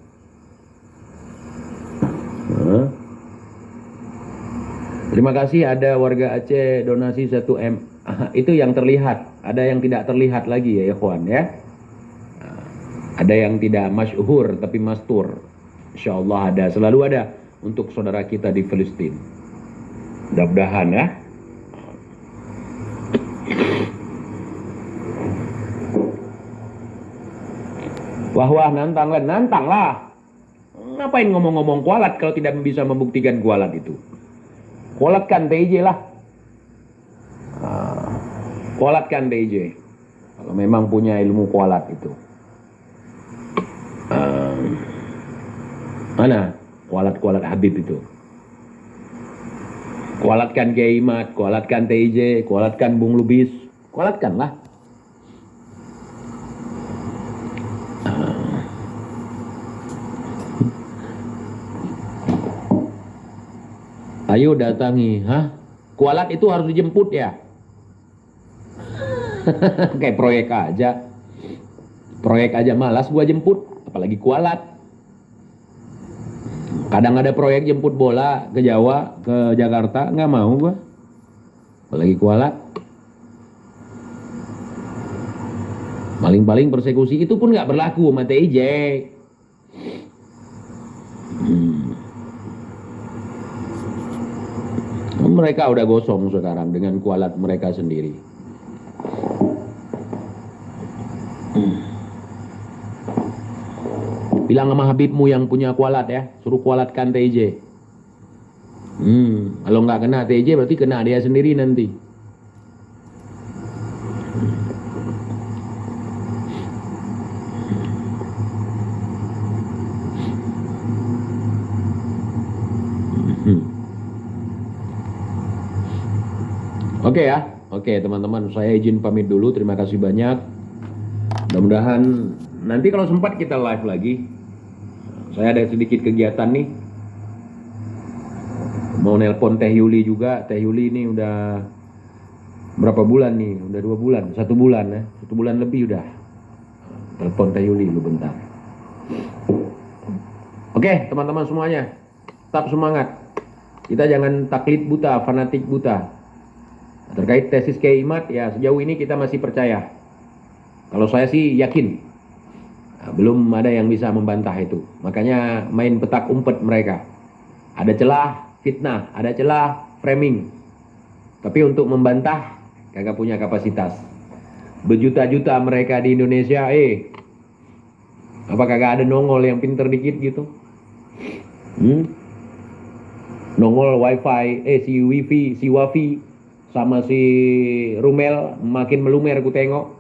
Terima kasih ada warga Aceh donasi 1 M. Itu yang terlihat. Ada yang tidak terlihat lagi ya ikhwan ya. Ada yang tidak masyhur tapi mastur. Insya Allah ada, selalu ada untuk saudara kita di Palestina. Mudah-mudahan ya. Wah nantang lah. Ngapain ngomong-ngomong kualat kalau tidak bisa membuktikan kualat itu? Kualatkan TIJ lah. Kualatkan TIJ. Kalau memang punya ilmu kualat itu. Mana kualat-kualat Habib itu? Kualatkan Kiai Imad, kualatkan TIJ, kualatkan Bung Lubis, kualatkan lah. Ayo datangi, kualat itu harus dijemput ya? Kayak proyek aja malas gua jemput, apalagi kualat. Kadang ada proyek jemput bola ke Jawa, ke Jakarta, nggak mau gua, apalagi kualat. Paling-paling persekusi itu pun nggak berlaku sama TIJ. Mereka udah gosong sekarang dengan kualat mereka sendiri. Bilang sama Habibmu yang punya kualat ya, suruh kualatkan TIJ. Kalau nggak kena TIJ berarti kena dia sendiri nanti. Oke ya, oke teman-teman, saya izin pamit dulu. Terima kasih banyak. Mudah-mudahan nanti kalau sempat kita live lagi. Saya ada sedikit kegiatan nih. Mau nelpon Teh Yuli juga. Teh Yuli ini udah berapa bulan nih? Udah 2 bulan, 1 bulan ya, 1 bulan lebih udah. Telepon Teh Yuli lu bentar. Oke teman-teman semuanya, tetap semangat. Kita jangan taklid buta, fanatik buta. Terkait tesis Kiai Imad, ya sejauh ini kita masih percaya. Kalau saya sih yakin, belum ada yang bisa membantah itu. Makanya main petak umpet mereka. Ada celah fitnah, ada celah framing. Tapi untuk membantah, kagak punya kapasitas. Berjuta-juta mereka di Indonesia, apa kagak ada nongol yang pinter dikit gitu? Nongol wifi, si wifi, si wafi, sama si Rumel makin melumer ku tengok.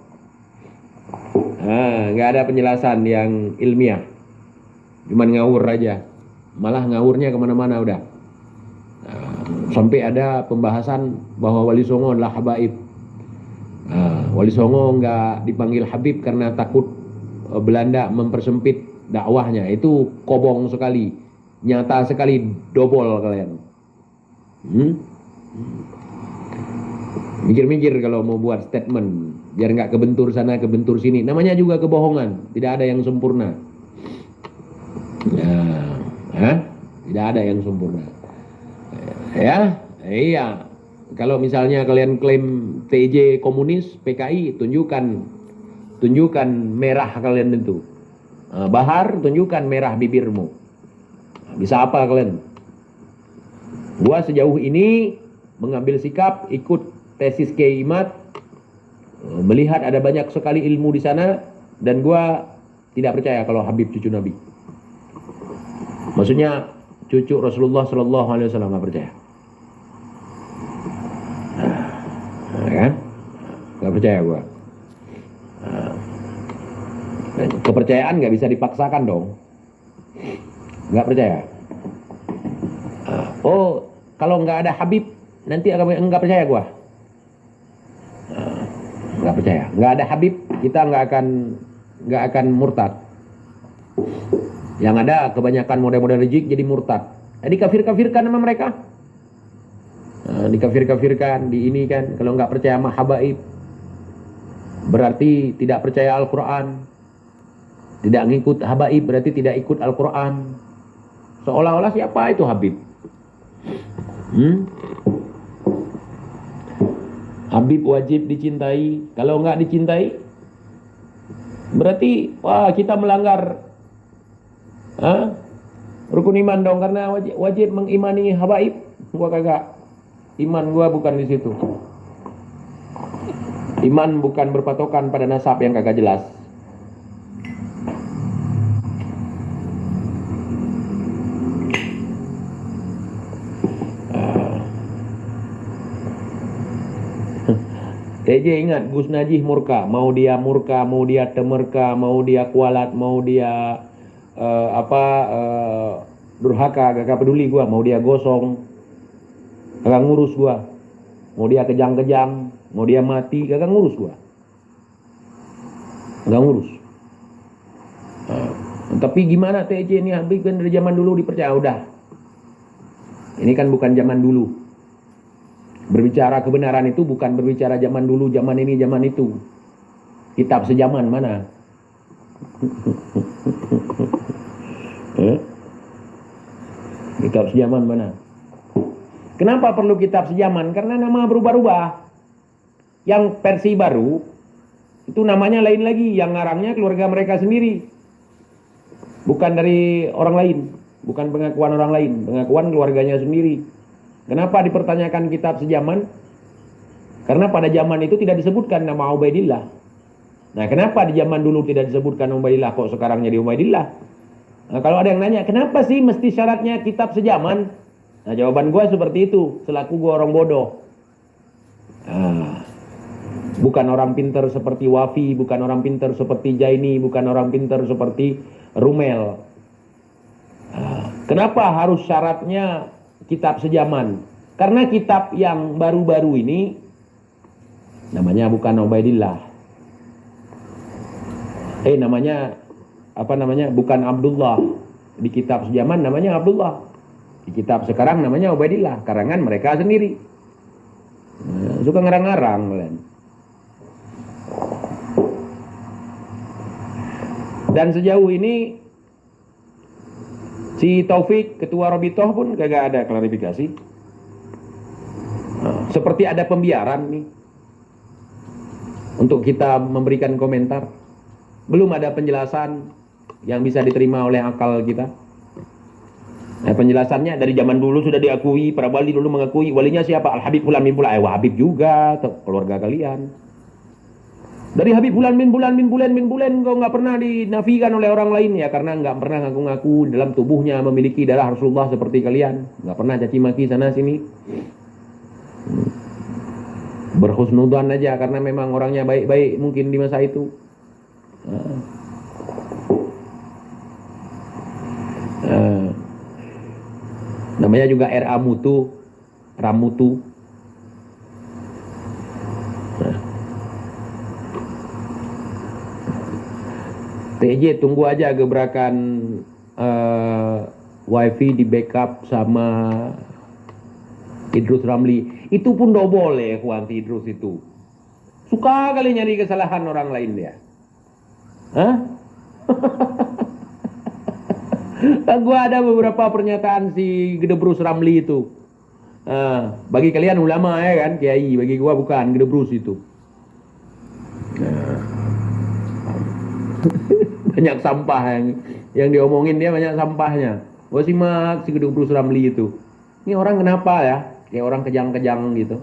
Nggak ada penjelasan yang ilmiah, cuman ngawur aja, malah ngawurnya kemana-mana udah. Sampai ada pembahasan bahwa Wali Songo adalah habaib. Wali Songo nggak dipanggil Habib karena takut Belanda mempersempit dakwahnya. Itu kobong sekali, nyata sekali, dobol kalian. Mikir-mikir kalau mau buat statement, biar nggak kebentur sana kebentur sini. Namanya juga kebohongan, tidak ada yang sempurna. Tidak ada yang sempurna. Ya, iya. Kalau misalnya kalian klaim TIJ komunis, PKI, tunjukkan merah kalian itu. Bahar, tunjukkan merah bibirmu. Bisa apa kalian? Gua sejauh ini mengambil sikap ikut tesis Kiai Imad, melihat ada banyak sekali ilmu di sana, dan gua tidak percaya kalau Habib cucu Nabi. Maksudnya cucu Rasulullah Shallallahu Alaihi Wasallam, nggak percaya. Kan? Nggak percaya gua. Kepercayaan nggak bisa dipaksakan dong. Nggak percaya. Kalau nggak ada Habib nanti nggak percaya gua. Nggak percaya, nggak ada Habib, kita nggak akan murtad. Yang ada kebanyakan model-model rejik jadi murtad. Dikafir-kafirkan sama mereka, dikafir-kafirkan di ini kan. Kalau nggak percaya sama habaib, berarti tidak percaya Al-Quran. Tidak ngikut habaib berarti tidak ikut Al-Quran. Seolah-olah siapa itu Habib? Habib wajib dicintai. Kalau nggak dicintai, Berarti wah kita melanggar rukun iman dong, karena wajib mengimani habaib. Gua kagak. Iman gua bukan di situ. Iman bukan berpatokan pada nasab yang kagak jelas. TJ ingat, Gus Najih murka, mau dia temerka, mau dia kualat, mau dia durhaka, gak peduli gua, mau dia gosong, gak ngurus gua, mau dia kejang-kejang, mau dia mati, gak ngurus gua, gak ngurus. Tapi gimana TJ ini, Habib kan dari zaman dulu dipercaya, udah. Ini kan bukan zaman dulu. Berbicara kebenaran itu bukan berbicara zaman dulu, zaman ini, zaman itu. Kitab sejaman mana? Kitab sejaman mana? Kenapa perlu kitab sejaman? Karena nama berubah-ubah. Yang versi baru itu namanya lain lagi, yang ngarangnya keluarga mereka sendiri. Bukan dari orang lain, bukan pengakuan orang lain, pengakuan keluarganya sendiri. Kenapa dipertanyakan kitab sejaman? Karena pada zaman itu tidak disebutkan nama Ubaidillah. Nah, kenapa di zaman dulu tidak disebutkan Ubaidillah, kok sekarang jadi Ubaidillah? Nah, kalau ada yang nanya, kenapa sih mesti syaratnya kitab sejaman? Nah, jawaban gue seperti itu, selaku gue orang bodoh. Bukan orang pinter seperti Wafi, bukan orang pinter seperti Jaini, bukan orang pinter seperti Rumel. Kenapa harus syaratnya kitab sejaman? Karena kitab yang baru-baru ini namanya bukan Ubaidillah. Bukan Abdullah. Di kitab sejaman namanya Abdullah. Di kitab sekarang namanya Ubaidillah, karangan mereka sendiri. Suka ngarang-ngarang kalian. Dan sejauh ini si Taufik, ketua Rabitoh pun kagak ada klarifikasi. Seperti ada pembiaran nih untuk kita memberikan komentar. Belum ada penjelasan yang bisa diterima oleh akal kita. Nah, penjelasannya dari zaman dulu sudah diakui, para wali dulu mengakui. Walinya siapa? Al-Habib Fulan bin Fulan. Habib juga, keluarga kalian. Dari Habib Fulan bin Fulan kau nggak pernah dinafikan oleh orang lain, ya karena nggak pernah ngaku-ngaku dalam tubuhnya memiliki darah Rasulullah seperti kalian, nggak pernah caci maki sana sini, berhusnudzan aja karena memang orangnya baik-baik mungkin di masa itu. Namanya juga R.A. Mutu, Ramutu. TJ tunggu aja gebrakan wifi di backup sama Idrus Ramli. Itu pun do boleh Juan Idrus itu. Suka kali nyari kesalahan orang lain dia. Gua ada beberapa pernyataan si Gedebrus Ramli itu. Bagi kalian ulama ya kan, kiai, bagi gua bukan Gedebrus itu. Banyak sampah yang diomongin dia, banyak sampahnya. Gua simak si Gedebrus Ramli itu. Ini orang kenapa ya? Kayak orang kejang-kejang gitu.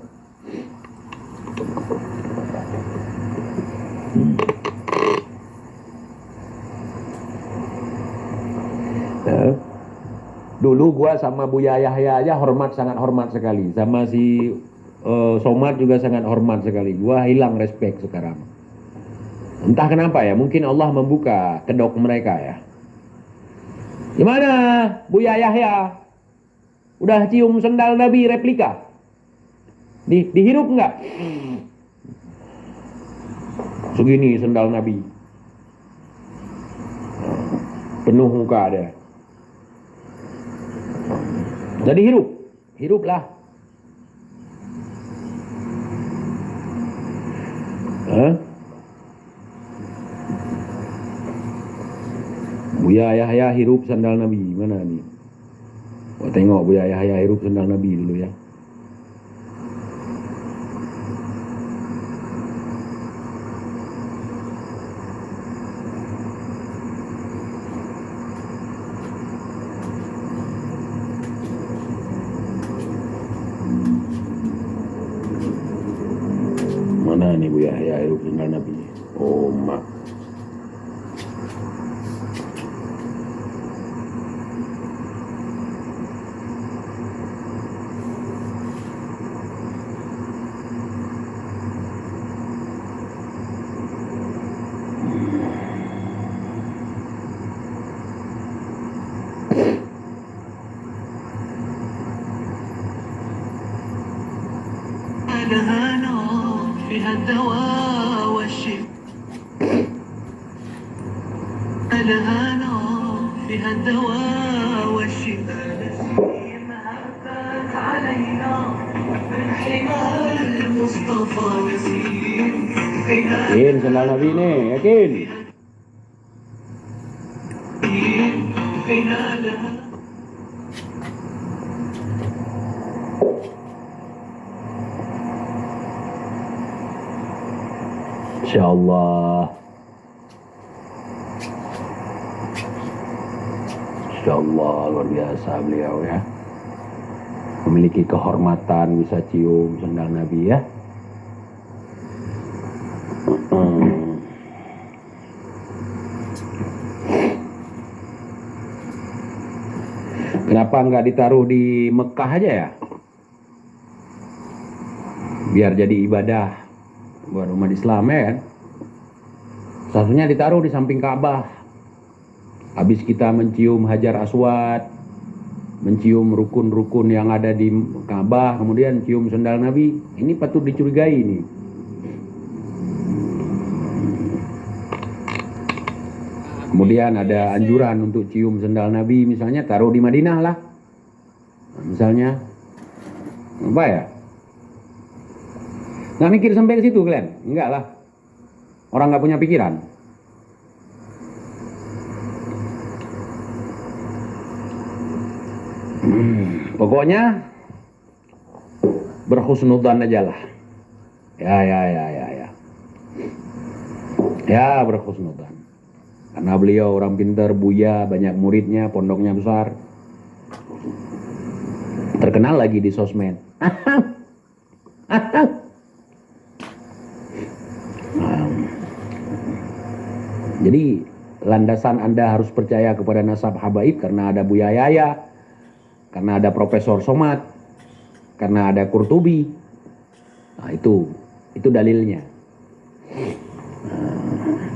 Dulu gua sama Buya Yahya aja sangat hormat sekali. Sama si Somad juga sangat hormat sekali. Gua hilang respect sekarang. Entah kenapa ya, mungkin Allah membuka kedok mereka ya. Gimana Buya Yahya? Udah cium sendal Nabi replika? Dihirup enggak? Segini sendal Nabi. Penuh muka ada. Jadi hiruplah. Buya Yahya hirup sandal Nabi, mana nih? Tengok Buya Yahya hirup sandal Nabi dulu ya. الهنا فيها الدواء والشفاء الهنا فيها الدواء والشفاء نسيمها فات علينا من حمار المصطفى نسيم Yakin sendal Nabi nih, yakin. فيها لها Insyaallah. Insyaallah luar biasa beliau ya. Memiliki kehormatan bisa cium sendal Nabi ya. Kenapa nggak ditaruh di Mekah aja ya? Biar jadi ibadah buat umat Islam ya kan. Satunya ditaruh di samping Ka'bah. Habis kita mencium Hajar Aswad, mencium rukun-rukun yang ada di Ka'bah, kemudian cium sendal Nabi, ini patut dicurigai ini. Kemudian ada anjuran untuk cium sendal Nabi, misalnya taruh di Madinah lah. Misalnya, apa ya? Nggak mikir sampai ke situ kalian? Enggak lah. Orang nggak punya pikiran. Pokoknya berhusnudzan aja lah. Ya berhusnudzan. Karena beliau orang pintar, buya, banyak muridnya, pondoknya besar. Terkenal lagi di sosmed. Jadi landasan Anda harus percaya kepada nasab habaib karena ada Buya Yaya, karena ada Profesor Somad, karena ada Qurtubi. Nah, itu dalilnya.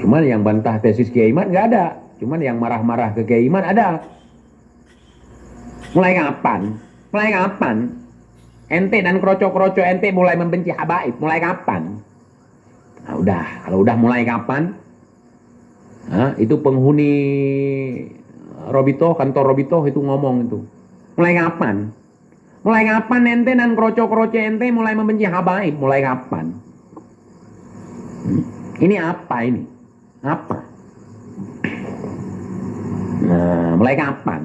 Cuman yang bantah tesis Kiai Iman nggak ada. Cuman yang marah-marah ke Kiai Iman ada. Mulai kapan? Mulai kapan? Ente dan kroco-kroco ente mulai membenci habaib. Mulai kapan? Nah, udah. Kalau udah mulai kapan? Nah, itu penghuni Robito, kantor Robito itu ngomong itu. Mulai kapan? Mulai kapan ente dan kroco-kroco ente mulai membenci habaib? Mulai kapan? Ini apa ini? Apa? Nah, mulai kapan?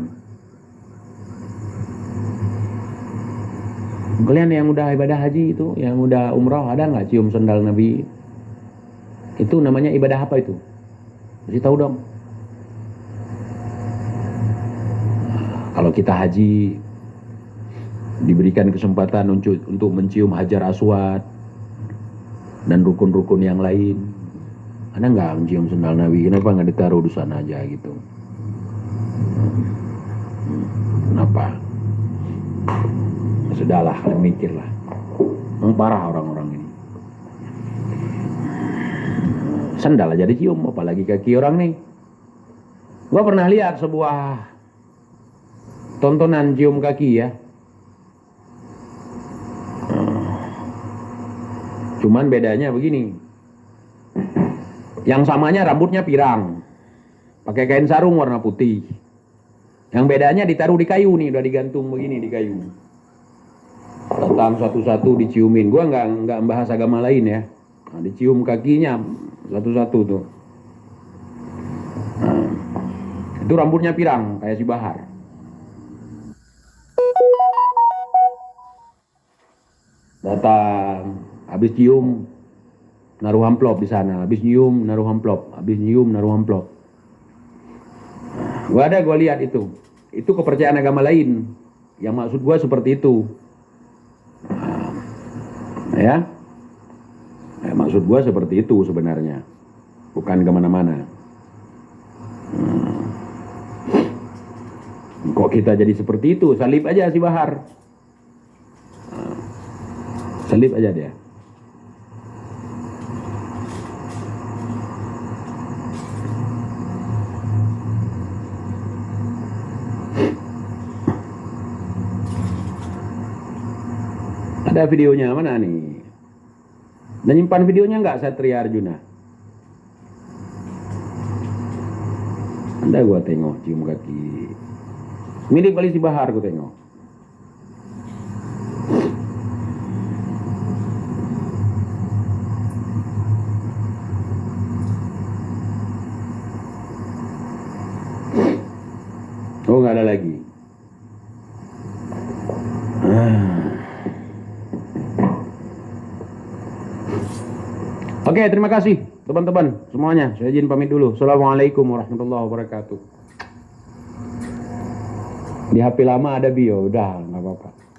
Kalian yang udah ibadah haji itu, yang udah umrah, ada nggak cium sendal Nabi? Itu namanya ibadah apa itu? Kasih tahu dong. Kalau kita haji diberikan kesempatan untuk mencium Hajar Aswad dan rukun-rukun yang lain, ada nggak mencium sendal Nabi? Kenapa nggak ditaruh di sana aja gitu? Kenapa? Sudahlah, kalian mikirlah. Parah orang-orang ini. Sendal aja dicium, apalagi kaki orang nih. Gua pernah lihat sebuah tontonan cium kaki ya. Cuman bedanya begini. Yang samanya rambutnya pirang, pakai kain sarung warna putih. Yang bedanya ditaruh di kayu nih, udah digantung begini di kayu. Datang satu-satu diciumin. Gua nggak membahas agama lain ya. Nah, dicium kakinya satu-satu tuh. Nah, itu rambutnya pirang kayak si Bahar. Datang, habis cium naruh amplop di sana, habis nyium naruh amplop, habis nyium naruh amplop. Gua lihat itu kepercayaan agama lain. Yang maksud gua seperti itu. Ya, maksud gua seperti itu sebenarnya, bukan kemana-mana. Kok kita jadi seperti itu? Salib aja si Bahar, salib aja dia. Ada videonya mana nih? Dan nyimpan videonya nggak Satria Arjuna? Anda gua tengok cium kaki. Mirip kali si Bahar gua tengok. Oh, nggak ada lagi. Oke, terima kasih teman-teman semuanya. Saya izin pamit dulu. Assalamualaikum warahmatullahi wabarakatuh. Di HP lama ada bio, udah nggak apa-apa.